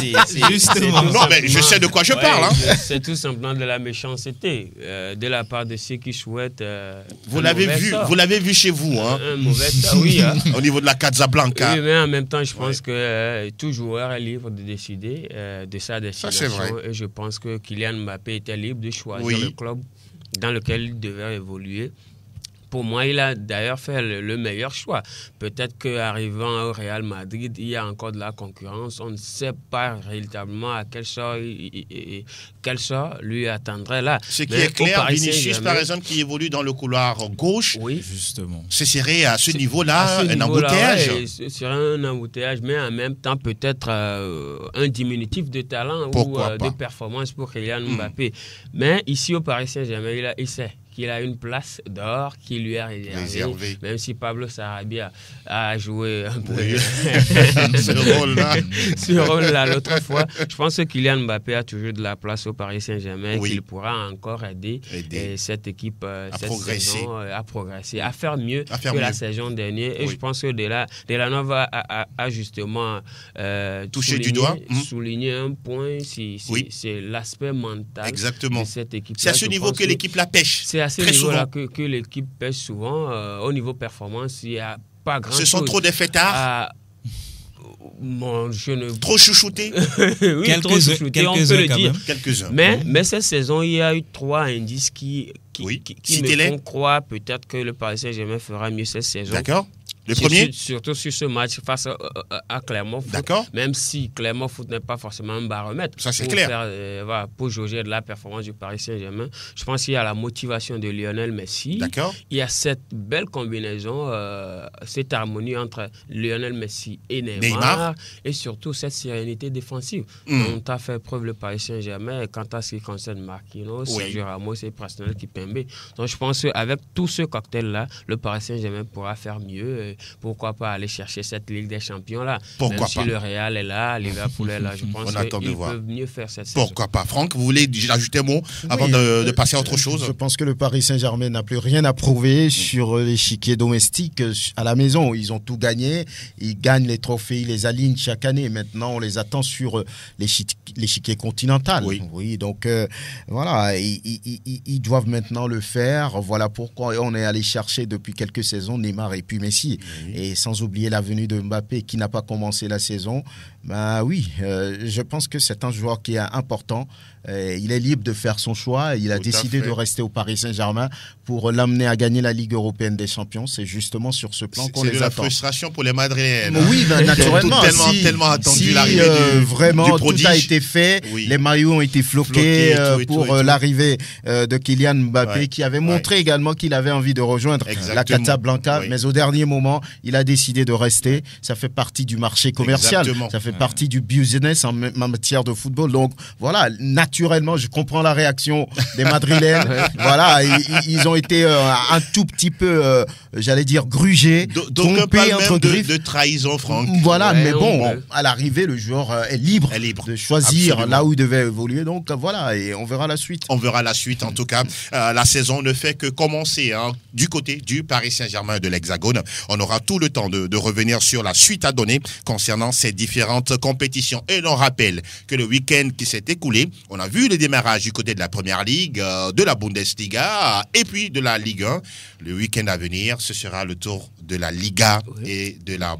justement. Non, mais je sais de quoi je parle. Hein. C'est tout simplement de la méchanceté de la part de ceux qui souhaitent. Vous l'avez vu chez vous, hein. Un mauvais sort, oui. Hein. Au niveau de la Casablanca. Oui, mais en même temps, je pense que tout joueur est libre de décider de sa destination. Ça, c'est vrai. Et je pense que Kylian Mbappé était libre de choisir le club dans lequel il devait évoluer. Pour moi, il a d'ailleurs fait le meilleur choix. Peut-être qu'arrivant au Real Madrid, il y a encore de la concurrence. On ne sait pas véritablement à quel sort lui attendrait là. Ce qui est clair, Vinicius, par exemple, qui évolue dans le couloir gauche, justement. Ce serait à ce niveau-là un embouteillage. Ce serait un embouteillage, mais en même temps, peut-être un diminutif de talent ou de performance pour Kylian Mbappé. Mais ici, au Paris Saint-Germain, il sait qu'il a une place d'or qui lui est réservée, même si Pablo Sarabia a joué un peu ce rôle-là l'autre fois. Je pense que Kylian Mbappé a toujours de la place au Paris Saint-Germain et qu'il pourra encore aider cette équipe cette saison à progresser, à faire mieux que la saison dernière. Et je pense que Delanova a justement souligné un point, c'est l'aspect mental de cette équipe. C'est à ce niveau que l'équipe la pêche. C'est à ce niveau-là que l'équipe pêche souvent. Au niveau performance, il n'y a pas grand-chose. Ce sont trop des fêtards trop chouchoutés. Oui, trop chouchoutés, on peut le dire. Quelques-uns. Mais cette saison, il y a eu 3 indices qui me font croire peut-être que le Paris Saint-Germain fera mieux cette saison. D'accord. Le premier, surtout sur ce match face à Clermont Foot. D'accord. Même si Clermont Foot n'est pas forcément un baromètre. Ça, c'est clair. Pour jauger de la performance du Paris Saint-Germain, je pense qu'il y a la motivation de Lionel Messi. D'accord. Il y a cette belle combinaison, cette harmonie entre Lionel Messi et Neymar. Et surtout cette sérénité défensive dont a fait preuve le Paris Saint-Germain quant à ce qui concerne Marquinhos, Sergio Ramos et Presnel Kimpembe. Donc je pense qu'avec tout ce cocktail-là, le Paris Saint-Germain pourra faire mieux. Pourquoi pas aller chercher cette Ligue des Champions-là? Même si le Real est là, Liverpool est là, je pense qu'ils peuvent mieux faire cette saison. Pourquoi pas? Franck, vous voulez ajouter un mot avant de passer à autre chose? Je pense que le Paris Saint-Germain n'a plus rien à prouver sur l'échiquier domestique à la maison. Ils ont tout gagné, ils gagnent les trophées, ils les alignent chaque année. Maintenant, on les attend sur l'échiquier continental. Oui, donc voilà, ils doivent maintenant le faire. Voilà pourquoi on est allé chercher depuis quelques saisons Neymar et puis Messi. Et sans oublier la venue de Mbappé qui n'a pas commencé la saison. Je pense que c'est un joueur qui est important. Il est libre de faire son choix. Il a décidé de rester au Paris Saint-Germain pour l'amener à gagner la Ligue européenne des champions. C'est justement sur ce plan qu'on les attend. C'est de la frustration pour les Madrilènes. Oui, naturellement. Tellement attendu l'arrivée vraiment, du prodige. Tout a été fait. Les maillots ont été floqués pour l'arrivée de Kylian Mbappé qui avait montré également qu'il avait envie de rejoindre la Casablanca. Mais au dernier moment, il a décidé de rester. Ça fait partie du marché commercial. Ça fait partie du business en matière de football. Donc voilà, naturellement, je comprends la réaction des Madrilènes. Voilà, ils ont été un tout petit peu, j'allais dire, grugés, trompés entre griffes. De trahison, Franck. Voilà, mais bon, à l'arrivée, le joueur est libre de choisir là où il devait évoluer. Donc voilà, et on verra la suite. On verra la suite, en tout cas. La saison ne fait que commencer du côté du Paris Saint-Germain de l'Hexagone. On aura tout le temps de revenir sur la suite à donner concernant ces différentes compétitions. Et l'on rappelle que le week-end qui s'est écoulé, on a vu le démarrage du côté de la Première Ligue, de la Bundesliga et puis de la Ligue 1. Le week-end à venir, ce sera le tour de la Liga et de la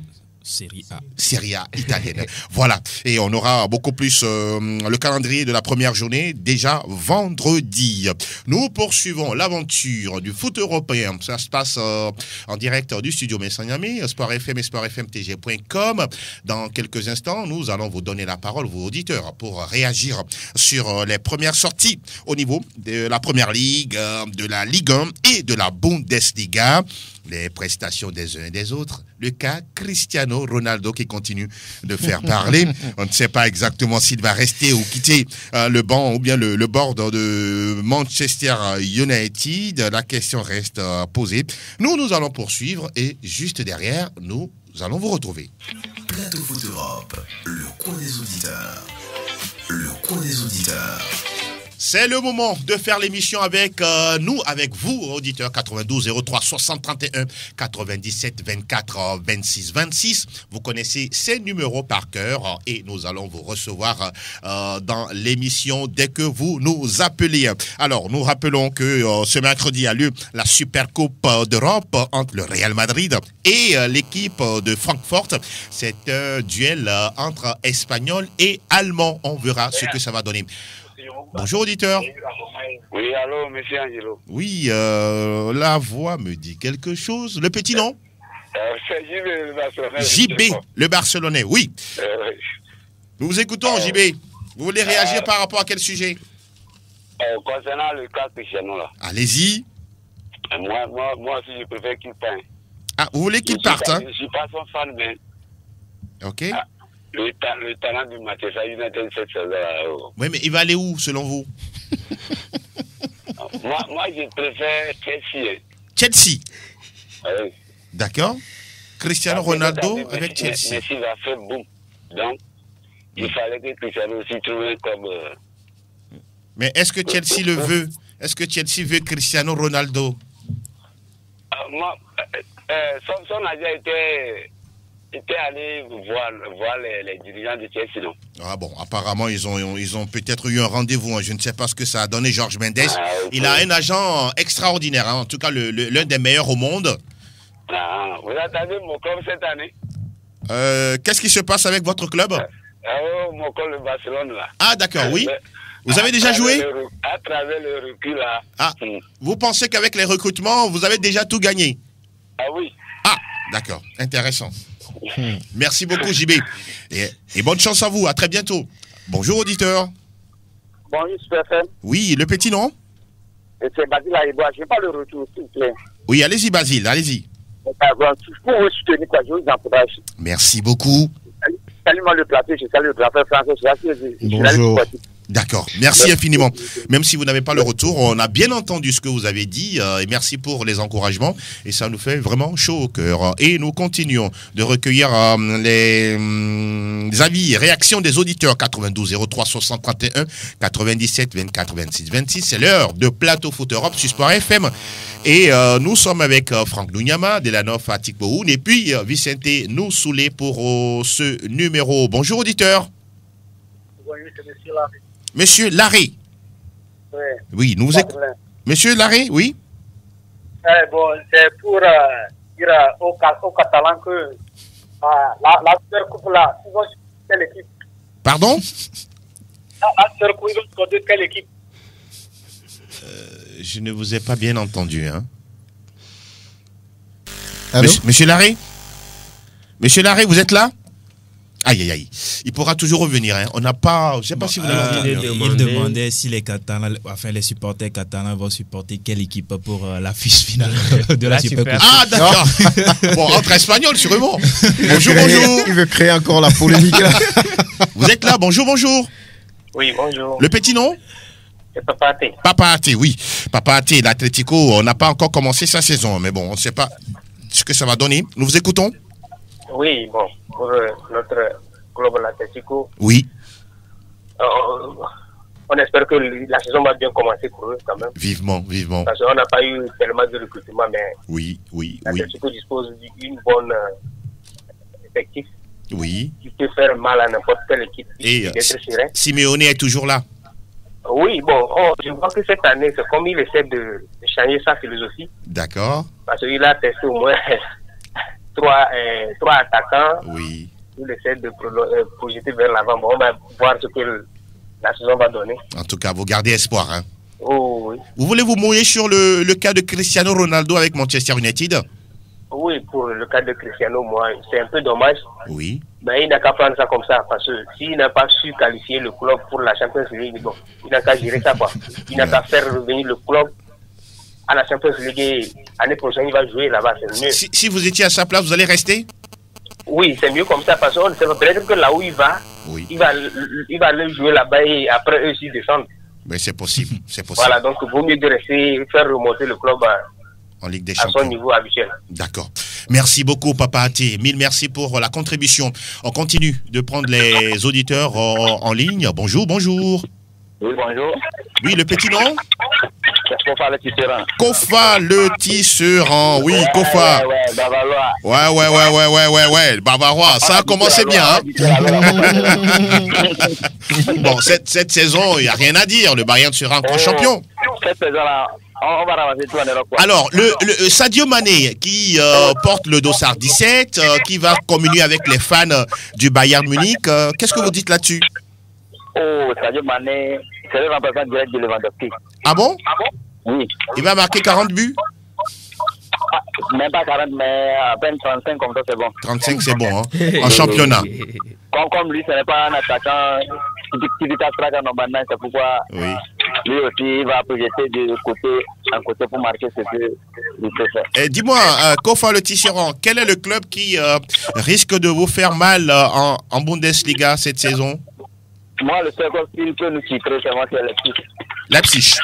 Serie A italienne. Voilà. Et on aura beaucoup plus le calendrier de la première journée déjà vendredi. Nous poursuivons l'aventure du foot européen. Ça se passe en direct du studio Messanyami, Sport FM et sportfmtg.com. Dans quelques instants, nous allons vous donner la parole, vos auditeurs, pour réagir sur les premières sorties au niveau de la Première Ligue, de la Ligue 1 et de la Bundesliga. Les prestations des uns et des autres. Le cas Cristiano Ronaldo qui continue de faire parler. On ne sait pas exactement s'il va rester ou quitter le banc ou bien le board de Manchester United. La question reste posée. Nous allons poursuivre et juste derrière, nous Nous allons vous retrouver. Plateau Foot Europe, le coin des auditeurs. Le coin des auditeurs. C'est le moment de faire l'émission avec nous, avec vous, auditeurs 92 03 60 31 97 24 26 26. Vous connaissez ces numéros par cœur et nous allons vous recevoir dans l'émission dès que vous nous appelez. Alors, nous rappelons que ce mercredi a lieu la Super Coupe d'Europe entre le Real Madrid et l'équipe de Francfort. C'est un duel entre Espagnols et Allemands. On verra ce que ça va donner. Bonjour auditeur. Oui, allô, monsieur Angelo. Oui, la voix me dit quelque chose. Le petit nom C'est JB, le Barcelonais. JB, le Barcelonais, oui. Nous vous écoutons, JB. Vous voulez réagir par rapport à quel sujet Concernant le cas Cristiano, là. Allez-y. Moi aussi, je préfère qu'il parte. Ah, vous voulez qu'il parte, hein? Je ne suis pas son fan, mais... Ok. Le talent du Manchester United cette saison-là. Oui, mais il va aller où, selon vous? Moi, je préfère Chelsea. Chelsea. Oui. D'accord. Cristiano Ronaldo avec Chelsea. Messi va faire boum. Donc, il fallait que Cristiano aussi trouve comme... Mais est-ce que Chelsea le veut? Est-ce que Chelsea veut Cristiano Ronaldo? Moi, son agent était allé voir les dirigeants de Chelsea, non? Ah bon, apparemment, ils ont peut-être eu un rendez-vous. Hein. Je ne sais pas ce que ça a donné, Georges Mendes. Okay. Il a un agent extraordinaire, hein. En tout cas, l'un des meilleurs au monde. Vous attendez mon club cette année? Qu'est-ce qui se passe avec votre club? Mon club, le Barcelone, là. Ah, d'accord, oui. Vous avez déjà joué? À travers le recul, là. Ah, vous pensez qu'avec les recrutements, vous avez déjà tout gagné? Ah oui. Ah, d'accord, intéressant. Merci beaucoup, JB. Et bonne chance à vous, à très bientôt. Bonjour, auditeur. Bonjour, Super FM. Oui, le petit nom? C'est Basile Aïbois. Je n'ai pas le retour, s'il vous plaît. Oui, allez-y, Basile, allez-y. Pour vous soutenir, quoi, je vous encourage. Merci beaucoup. Salut-moi le plateau, je salue le plateau français. Bonjour. D'accord, merci infiniment. Même si vous n'avez pas le retour, on a bien entendu ce que vous avez dit et merci pour les encouragements et ça nous fait vraiment chaud au cœur. Et nous continuons de recueillir les avis et réactions des auditeurs 92 03 60 31 97 24 26 26. C'est l'heure de Plateau Foot Europe sur Sport FM et nous sommes avec Franck Nounyama, Delanov Atikbohoun et puis Vicente Noussoulé pour ce numéro. Bonjour auditeur. Oui, c'est monsieur Larry. Monsieur Larry. Oui. Oui, nous vous écoutons. Monsieur Larry, oui. Bon, c'est pour dire aux Catalans que la Super Coupe là, ils vont supporter quelle équipe? Pardon? La Super Coupe, ils vont supporter quelle équipe? Je ne vous ai pas bien entendu, hein. Allô? Monsieur Larry? Monsieur Larry, vous êtes là? Aïe, aïe, aïe. Il pourra toujours revenir. Hein. On n'a pas. Je ne sais pas si vous l'avez entendu. Il demandait si les Catalans, enfin les supporters catalans vont supporter quelle équipe pour la fiche finale de la Super Coupe. Ah, d'accord. Bon, entre Espagnols, sûrement. Bonjour, bonjour. Il veut créer encore la polémique. Là. Vous êtes là? Bonjour, bonjour. Oui, bonjour. Le petit nom? C'est Papa Até. Papa Até, oui. Papa Até, l'Atlético, on n'a pas encore commencé sa saison. Mais bon, on ne sait pas ce que ça va donner. Nous vous écoutons? Oui, bon, pour notre club l'Atlético. Oui. On espère que la saison va bien commencer pour eux quand même. Vivement, vivement. Parce qu'on n'a pas eu tellement de recrutement, mais oui. l'Atlético dispose d'une bonne effectif. Oui. Qui peut faire mal à n'importe quelle équipe. Et Simeone est toujours là. Oui, bon, je vois que cette année, c'est comme il essaie de changer sa philosophie. D'accord. Parce qu'il a testé au moins trois attaquants. Oui. Il essaie de projeter vers l'avant. Bon, on va voir ce que la saison va donner. En tout cas, vous gardez espoir. Hein. Oh, oui. Vous voulez vous mouiller sur le cas de Cristiano Ronaldo avec Manchester United? Oui, pour le cas de Cristiano, moi, c'est un peu dommage. Oui. Mais il n'a qu'à prendre ça comme ça. Parce que s'il n'a pas su qualifier le club pour la Champions League, bon, il n'a qu'à gérer ça, quoi. Il n'a qu'à faire revenir le club à la Champions League. L'année prochaine, il va jouer là-bas. C'est mieux. Si vous étiez à sa place, vous allez rester? Oui, c'est mieux comme ça. Parce qu'on sait peut-être que là où il va, oui. il va aller jouer là-bas et après eux aussi descendre. Mais c'est possible, c'est possible. Voilà, donc il vaut mieux de rester, faire remonter le club en Ligue des Champions. À son niveau habituel. D'accord. Merci beaucoup, Papa Até. Mille merci pour la contribution. On continue de prendre les auditeurs en ligne. Bonjour, bonjour. Oui, bonjour. Oui, le petit nom? Kofa le Tisserand. Kofa le Tisserand. Oui, Kofa. Ouais, Bavarois. Ouais. Bavarois, ça a commencé bien. Hein? Bon, cette saison, il n'y a rien à dire. Le Bayern sera encore champion. Cette saison-là, on va ramasser tout en Europe. Alors, le Sadio Mané qui porte le dossard 17, qui va communier avec les fans du Bayern Munich, qu'est-ce que vous dites là-dessus? Oh, Sadio Mané, c'est le remplaçant direct de Lewandowski. Ah bon? Oui. Il va marquer 40 buts? Même pas 40, mais à peine 35, comme ça, c'est bon. 35, c'est bon, hein? En championnat. Comme lui, ce n'est pas un attaquant qui détachera dans nos bandes, c'est pourquoi lui aussi, il va projeter de côté en côté pour marquer ce qu'il peut faire. Et dis-moi, Kofa le Tisserand, quel est le club qui risque de vous faire mal en Bundesliga cette saison? Moi, le seul club qui peut nous titrer, c'est moi, c'est Leipzig. Leipzig.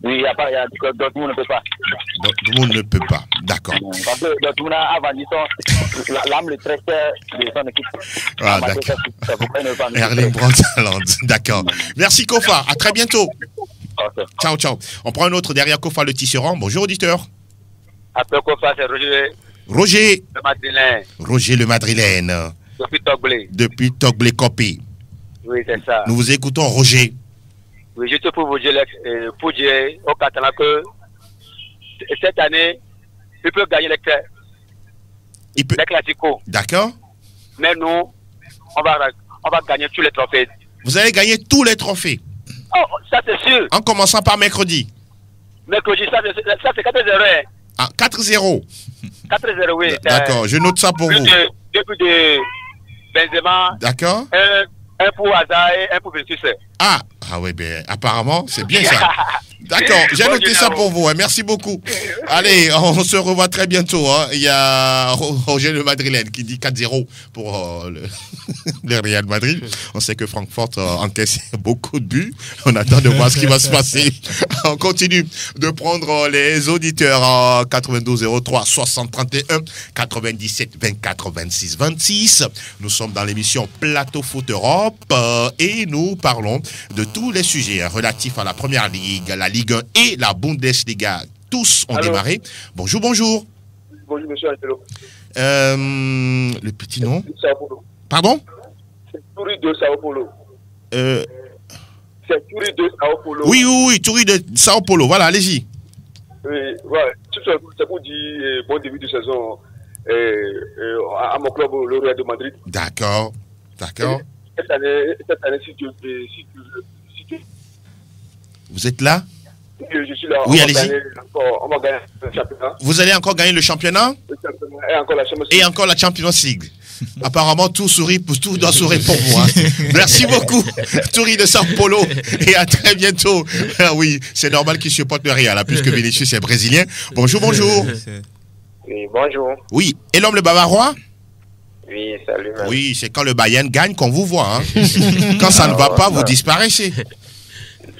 Oui, il n'y a pas, Dortmund ne peut pas. Dortmund ne peut pas, d'accord. Parce que Dortmund a vendu l'âme le très cher de son équipe. Ah, d'accord. Erling Braut Haaland, d'accord. Merci Kofa, à très bientôt. Okay. Ciao, ciao. On prend un autre derrière Kofa le Tisserand. Bonjour auditeur. Après Kofa, c'est Roger. Roger. Le Madrilène. Roger le Madrilène. Depuis Togblé. Depuis Togblé Copé. Oui, c'est ça. Nous vous écoutons, Roger. Oui, juste pour vous dire au Catalan que cette année, il peut gagner les classicos. D'accord. Mais nous, on va gagner tous les trophées. Vous allez gagner tous les trophées? Oh, ça c'est sûr. En commençant par mercredi. Mercredi, ça c'est 4-0. Ah, 4-0. 4-0, oui. D'accord, je note ça pour vous. Depuis de Benzema. D'accord. Un pour Hazard et un pour Vinicius. Ah oui, bien, apparemment, c'est bien ça. D'accord, j'ai noté ça pour vous. Hein. Merci beaucoup. Allez, on se revoit très bientôt. Hein. Il y a Roger le Madrilène qui dit 4-0 pour le Real Madrid. On sait que Francfort encaisse beaucoup de buts. On attend de voir ce qui va se passer. On continue de prendre les auditeurs 92 03 60 31 97 24 26 26. Nous sommes dans l'émission Plateau Foot Europe et nous parlons de tous les sujets relatifs à la Première Ligue, la Ligue 1 et la Bundesliga. Tous ont démarré. Bonjour, bonjour. Bonjour, monsieur Angelo. Le petit nom. Pardon? C'est Touri de Sao Paulo. C'est Touri de Sao Paulo. Oui, Touri de Sao Paulo. Voilà, allez-y. Oui, voilà. C'est pour dire bon début de saison à mon club, le Real de Madrid. D'accord. Cette année, si tu... Vous êtes là? Je suis là. Oui, allez-y. On va gagner le championnat. Vous allez encore gagner le championnat? Et encore la Champions League. Apparemment, tout doit sourire pour vous. Hein. Merci beaucoup, Touri de Sao Paulo. Et à très bientôt. Ah oui, c'est normal qu'il supporte le Real, hein, puisque Vinicius est brésilien. Bonjour. Oui, bonjour. Oui, et l'homme le Bavarois? Oui, salut. Même. Oui, c'est quand le Bayern gagne qu'on vous voit. Hein. Quand ça ne va pas, vous disparaissez.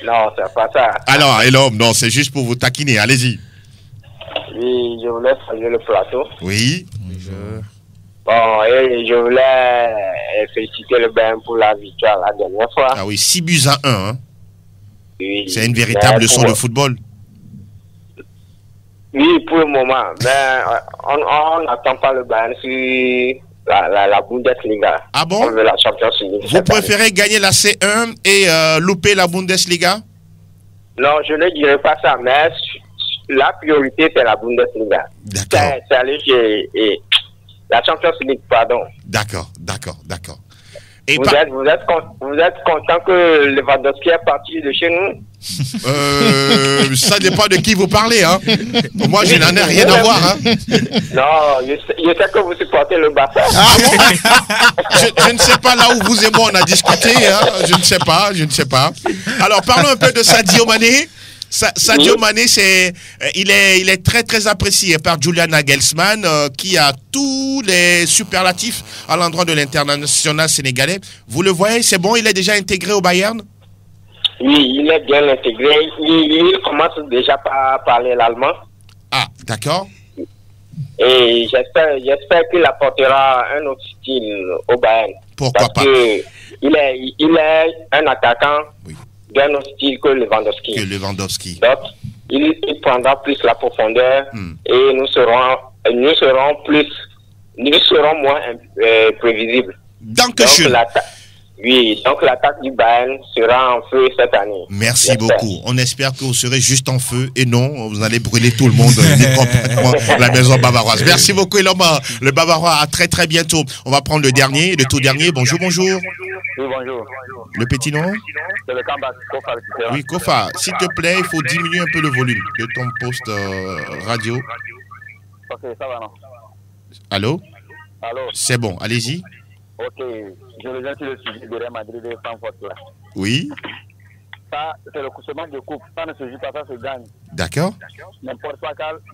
Non, c'est pas ça. Alors, et l'homme, non, c'est juste pour vous taquiner. Allez-y. Oui, je voulais saluer le plateau. Oui. Bonjour. Bon, et je voulais féliciter le Bayern pour la victoire la dernière fois. Ah oui, 6-1. Hein. Oui. C'est une véritable leçon de football. Oui, pour le moment. Mais on n'attend pas le Bayern sur la Bundesliga. Ah bon? On veut la Champions League. Vous préférez gagner la C1 et louper la Bundesliga? Non, je ne dirais pas ça, mais la priorité, c'est la Bundesliga. D'accord. C'est aller chez la Champions League, pardon. D'accord. Et vous êtes content que Lewandowski est parti de chez nous? Ça dépend de qui vous parlez. Hein. Moi, je n'en ai rien à voir. Hein. Non, je sais que vous supportez le Barça. Ah bon? je ne sais pas là où vous et moi on a discuté. Hein. Je ne sais pas. Alors, parlons un peu de Sadio Mané. Sadio Mané, il est très très apprécié par Julian Nagelsmann qui a tous les superlatifs à l'endroit de l'international sénégalais. Vous le voyez, c'est bon, il est déjà intégré au Bayern? Oui, il est bien intégré. Il commence déjà par parler l'allemand. Ah, d'accord. Et Et j'espère qu'il apportera un autre style au Bayern. Pourquoi pas? Il est un attaquant d'un autre style que Lewandowski. Donc, il prendra plus la profondeur et nous serons moins prévisibles. Donc l'attaque du Bayern sera en feu cette année. Merci beaucoup. On espère que vous serez juste en feu et non, vous allez brûler tout le monde complètement la maison bavaroise. Merci beaucoup, Eloma. Le Bavarois, à très très bientôt. On va prendre le tout dernier. Bonjour. Oui, bonjour. Le petit nom? C'est le Kamba, Kofa. Oui, Kofa, s'il te plaît, il faut diminuer un peu le volume de ton poste radio. Ok, ça va, non? Allô? Allô? C'est bon, allez-y. Ok, je reviens sur le sujet de Real Madrid et Francfort là. Oui. Ça, c'est le couchement de coupe. Ça ne se joue pas, ça se gagne. D'accord. N'importe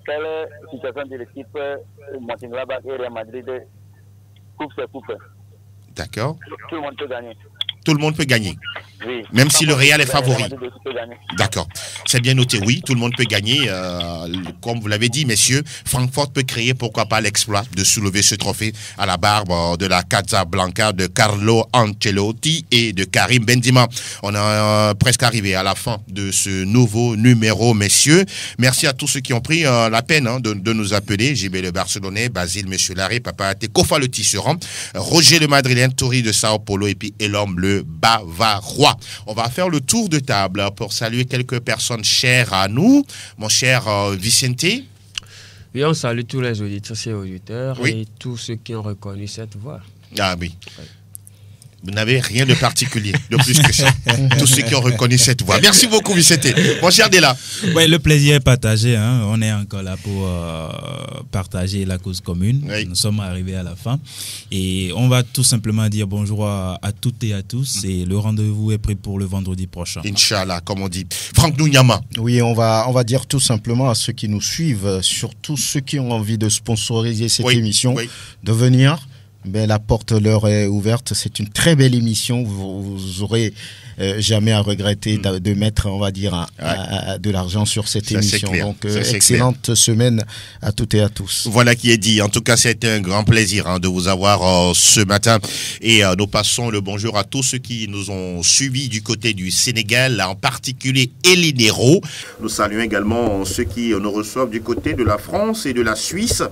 quelle situation de l'équipe Mönchengladbach et Real Madrid, coupe c'est coupe. D'accord. Tout le monde peut gagner. Tout le monde peut gagner. Oui. Même si le Real est favori. D'accord. C'est bien noté. Oui, tout le monde peut gagner. Comme vous l'avez dit, messieurs, Francfort peut créer, pourquoi pas, l'exploit de soulever ce trophée à la barbe de la Casablanca de Carlo Ancelotti et de Karim Benzema. On a presque arrivé à la fin de ce nouveau numéro, messieurs. Merci à tous ceux qui ont pris la peine de nous appeler. JB le Barcelonais, Basile Monsieur Larré, Papa Até, Kofa le Tisserand, Roger le Madrilène, Tori de Sao Paulo et puis Elom le Bavarois. On va faire le tour de table pour saluer quelques personnes chères à nous. Mon cher Vicente. Oui, on salue tous les auditeurs et auditeurs et tous ceux qui ont reconnu cette voix. Ah oui. Vous n'avez rien de particulier, de plus que ça. Tous ceux qui ont reconnu cette voix. Merci beaucoup, Vicente. Mon cher Dela. Oui, le plaisir est partagé. Hein. On est encore là pour partager la cause commune. Oui. Nous sommes arrivés à la fin. Et on va tout simplement dire bonjour à toutes et à tous. Et le rendez-vous est pris pour le vendredi prochain. Inch'Allah, comme on dit. Franck Nounyama. Oui, on va dire tout simplement à ceux qui nous suivent, surtout ceux qui ont envie de sponsoriser cette émission, de venir. Ben, la porte leur est ouverte. C'est une très belle émission. Vous aurez jamais à regretter de mettre, on va dire, de l'argent sur cette émission. Donc, excellente semaine à toutes et à tous. Voilà qui est dit. En tout cas, c'est un grand plaisir de vous avoir ce matin. Et nous passons le bonjour à tous ceux qui nous ont suivis du côté du Sénégal, en particulier Elinero. Nous saluons également ceux qui nous reçoivent du côté de la France et de la Suisse.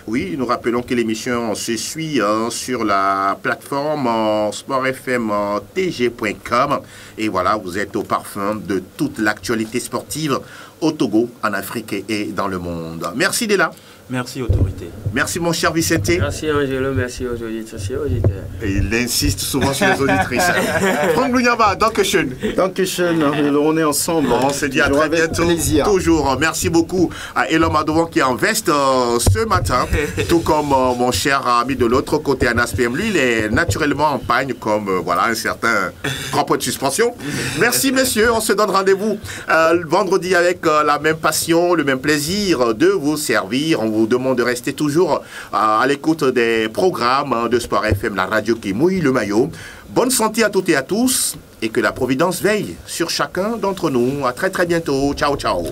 Oui, nous rappelons que l'émission se suit sur la plateforme sportfm.tg.com. Et voilà, vous êtes au parfum de toute l'actualité sportive au Togo, en Afrique et dans le monde. Merci Dela. Merci autorité. Merci mon cher Vicente. Merci Angelo, merci aux auditeurs. Et il insiste souvent sur les auditrices. Franck Lounyaba, Dankeschön. Dankeschön, on est ensemble. On se dit à très bientôt. Plaisir. Toujours. Merci beaucoup à Elom Adovan qui est en veste ce matin. Tout comme mon cher ami de l'autre côté, Anas PM. Lui, il est naturellement en pagne comme un certain drapeau de suspension. Merci messieurs, on se donne rendez-vous vendredi avec la même passion, le même plaisir de vous servir. On vous demande de rester toujours à l'écoute des programmes de Sport FM, la radio qui mouille le maillot. Bonne santé à toutes et à tous et que la Providence veille sur chacun d'entre nous. À très très bientôt. Ciao, ciao.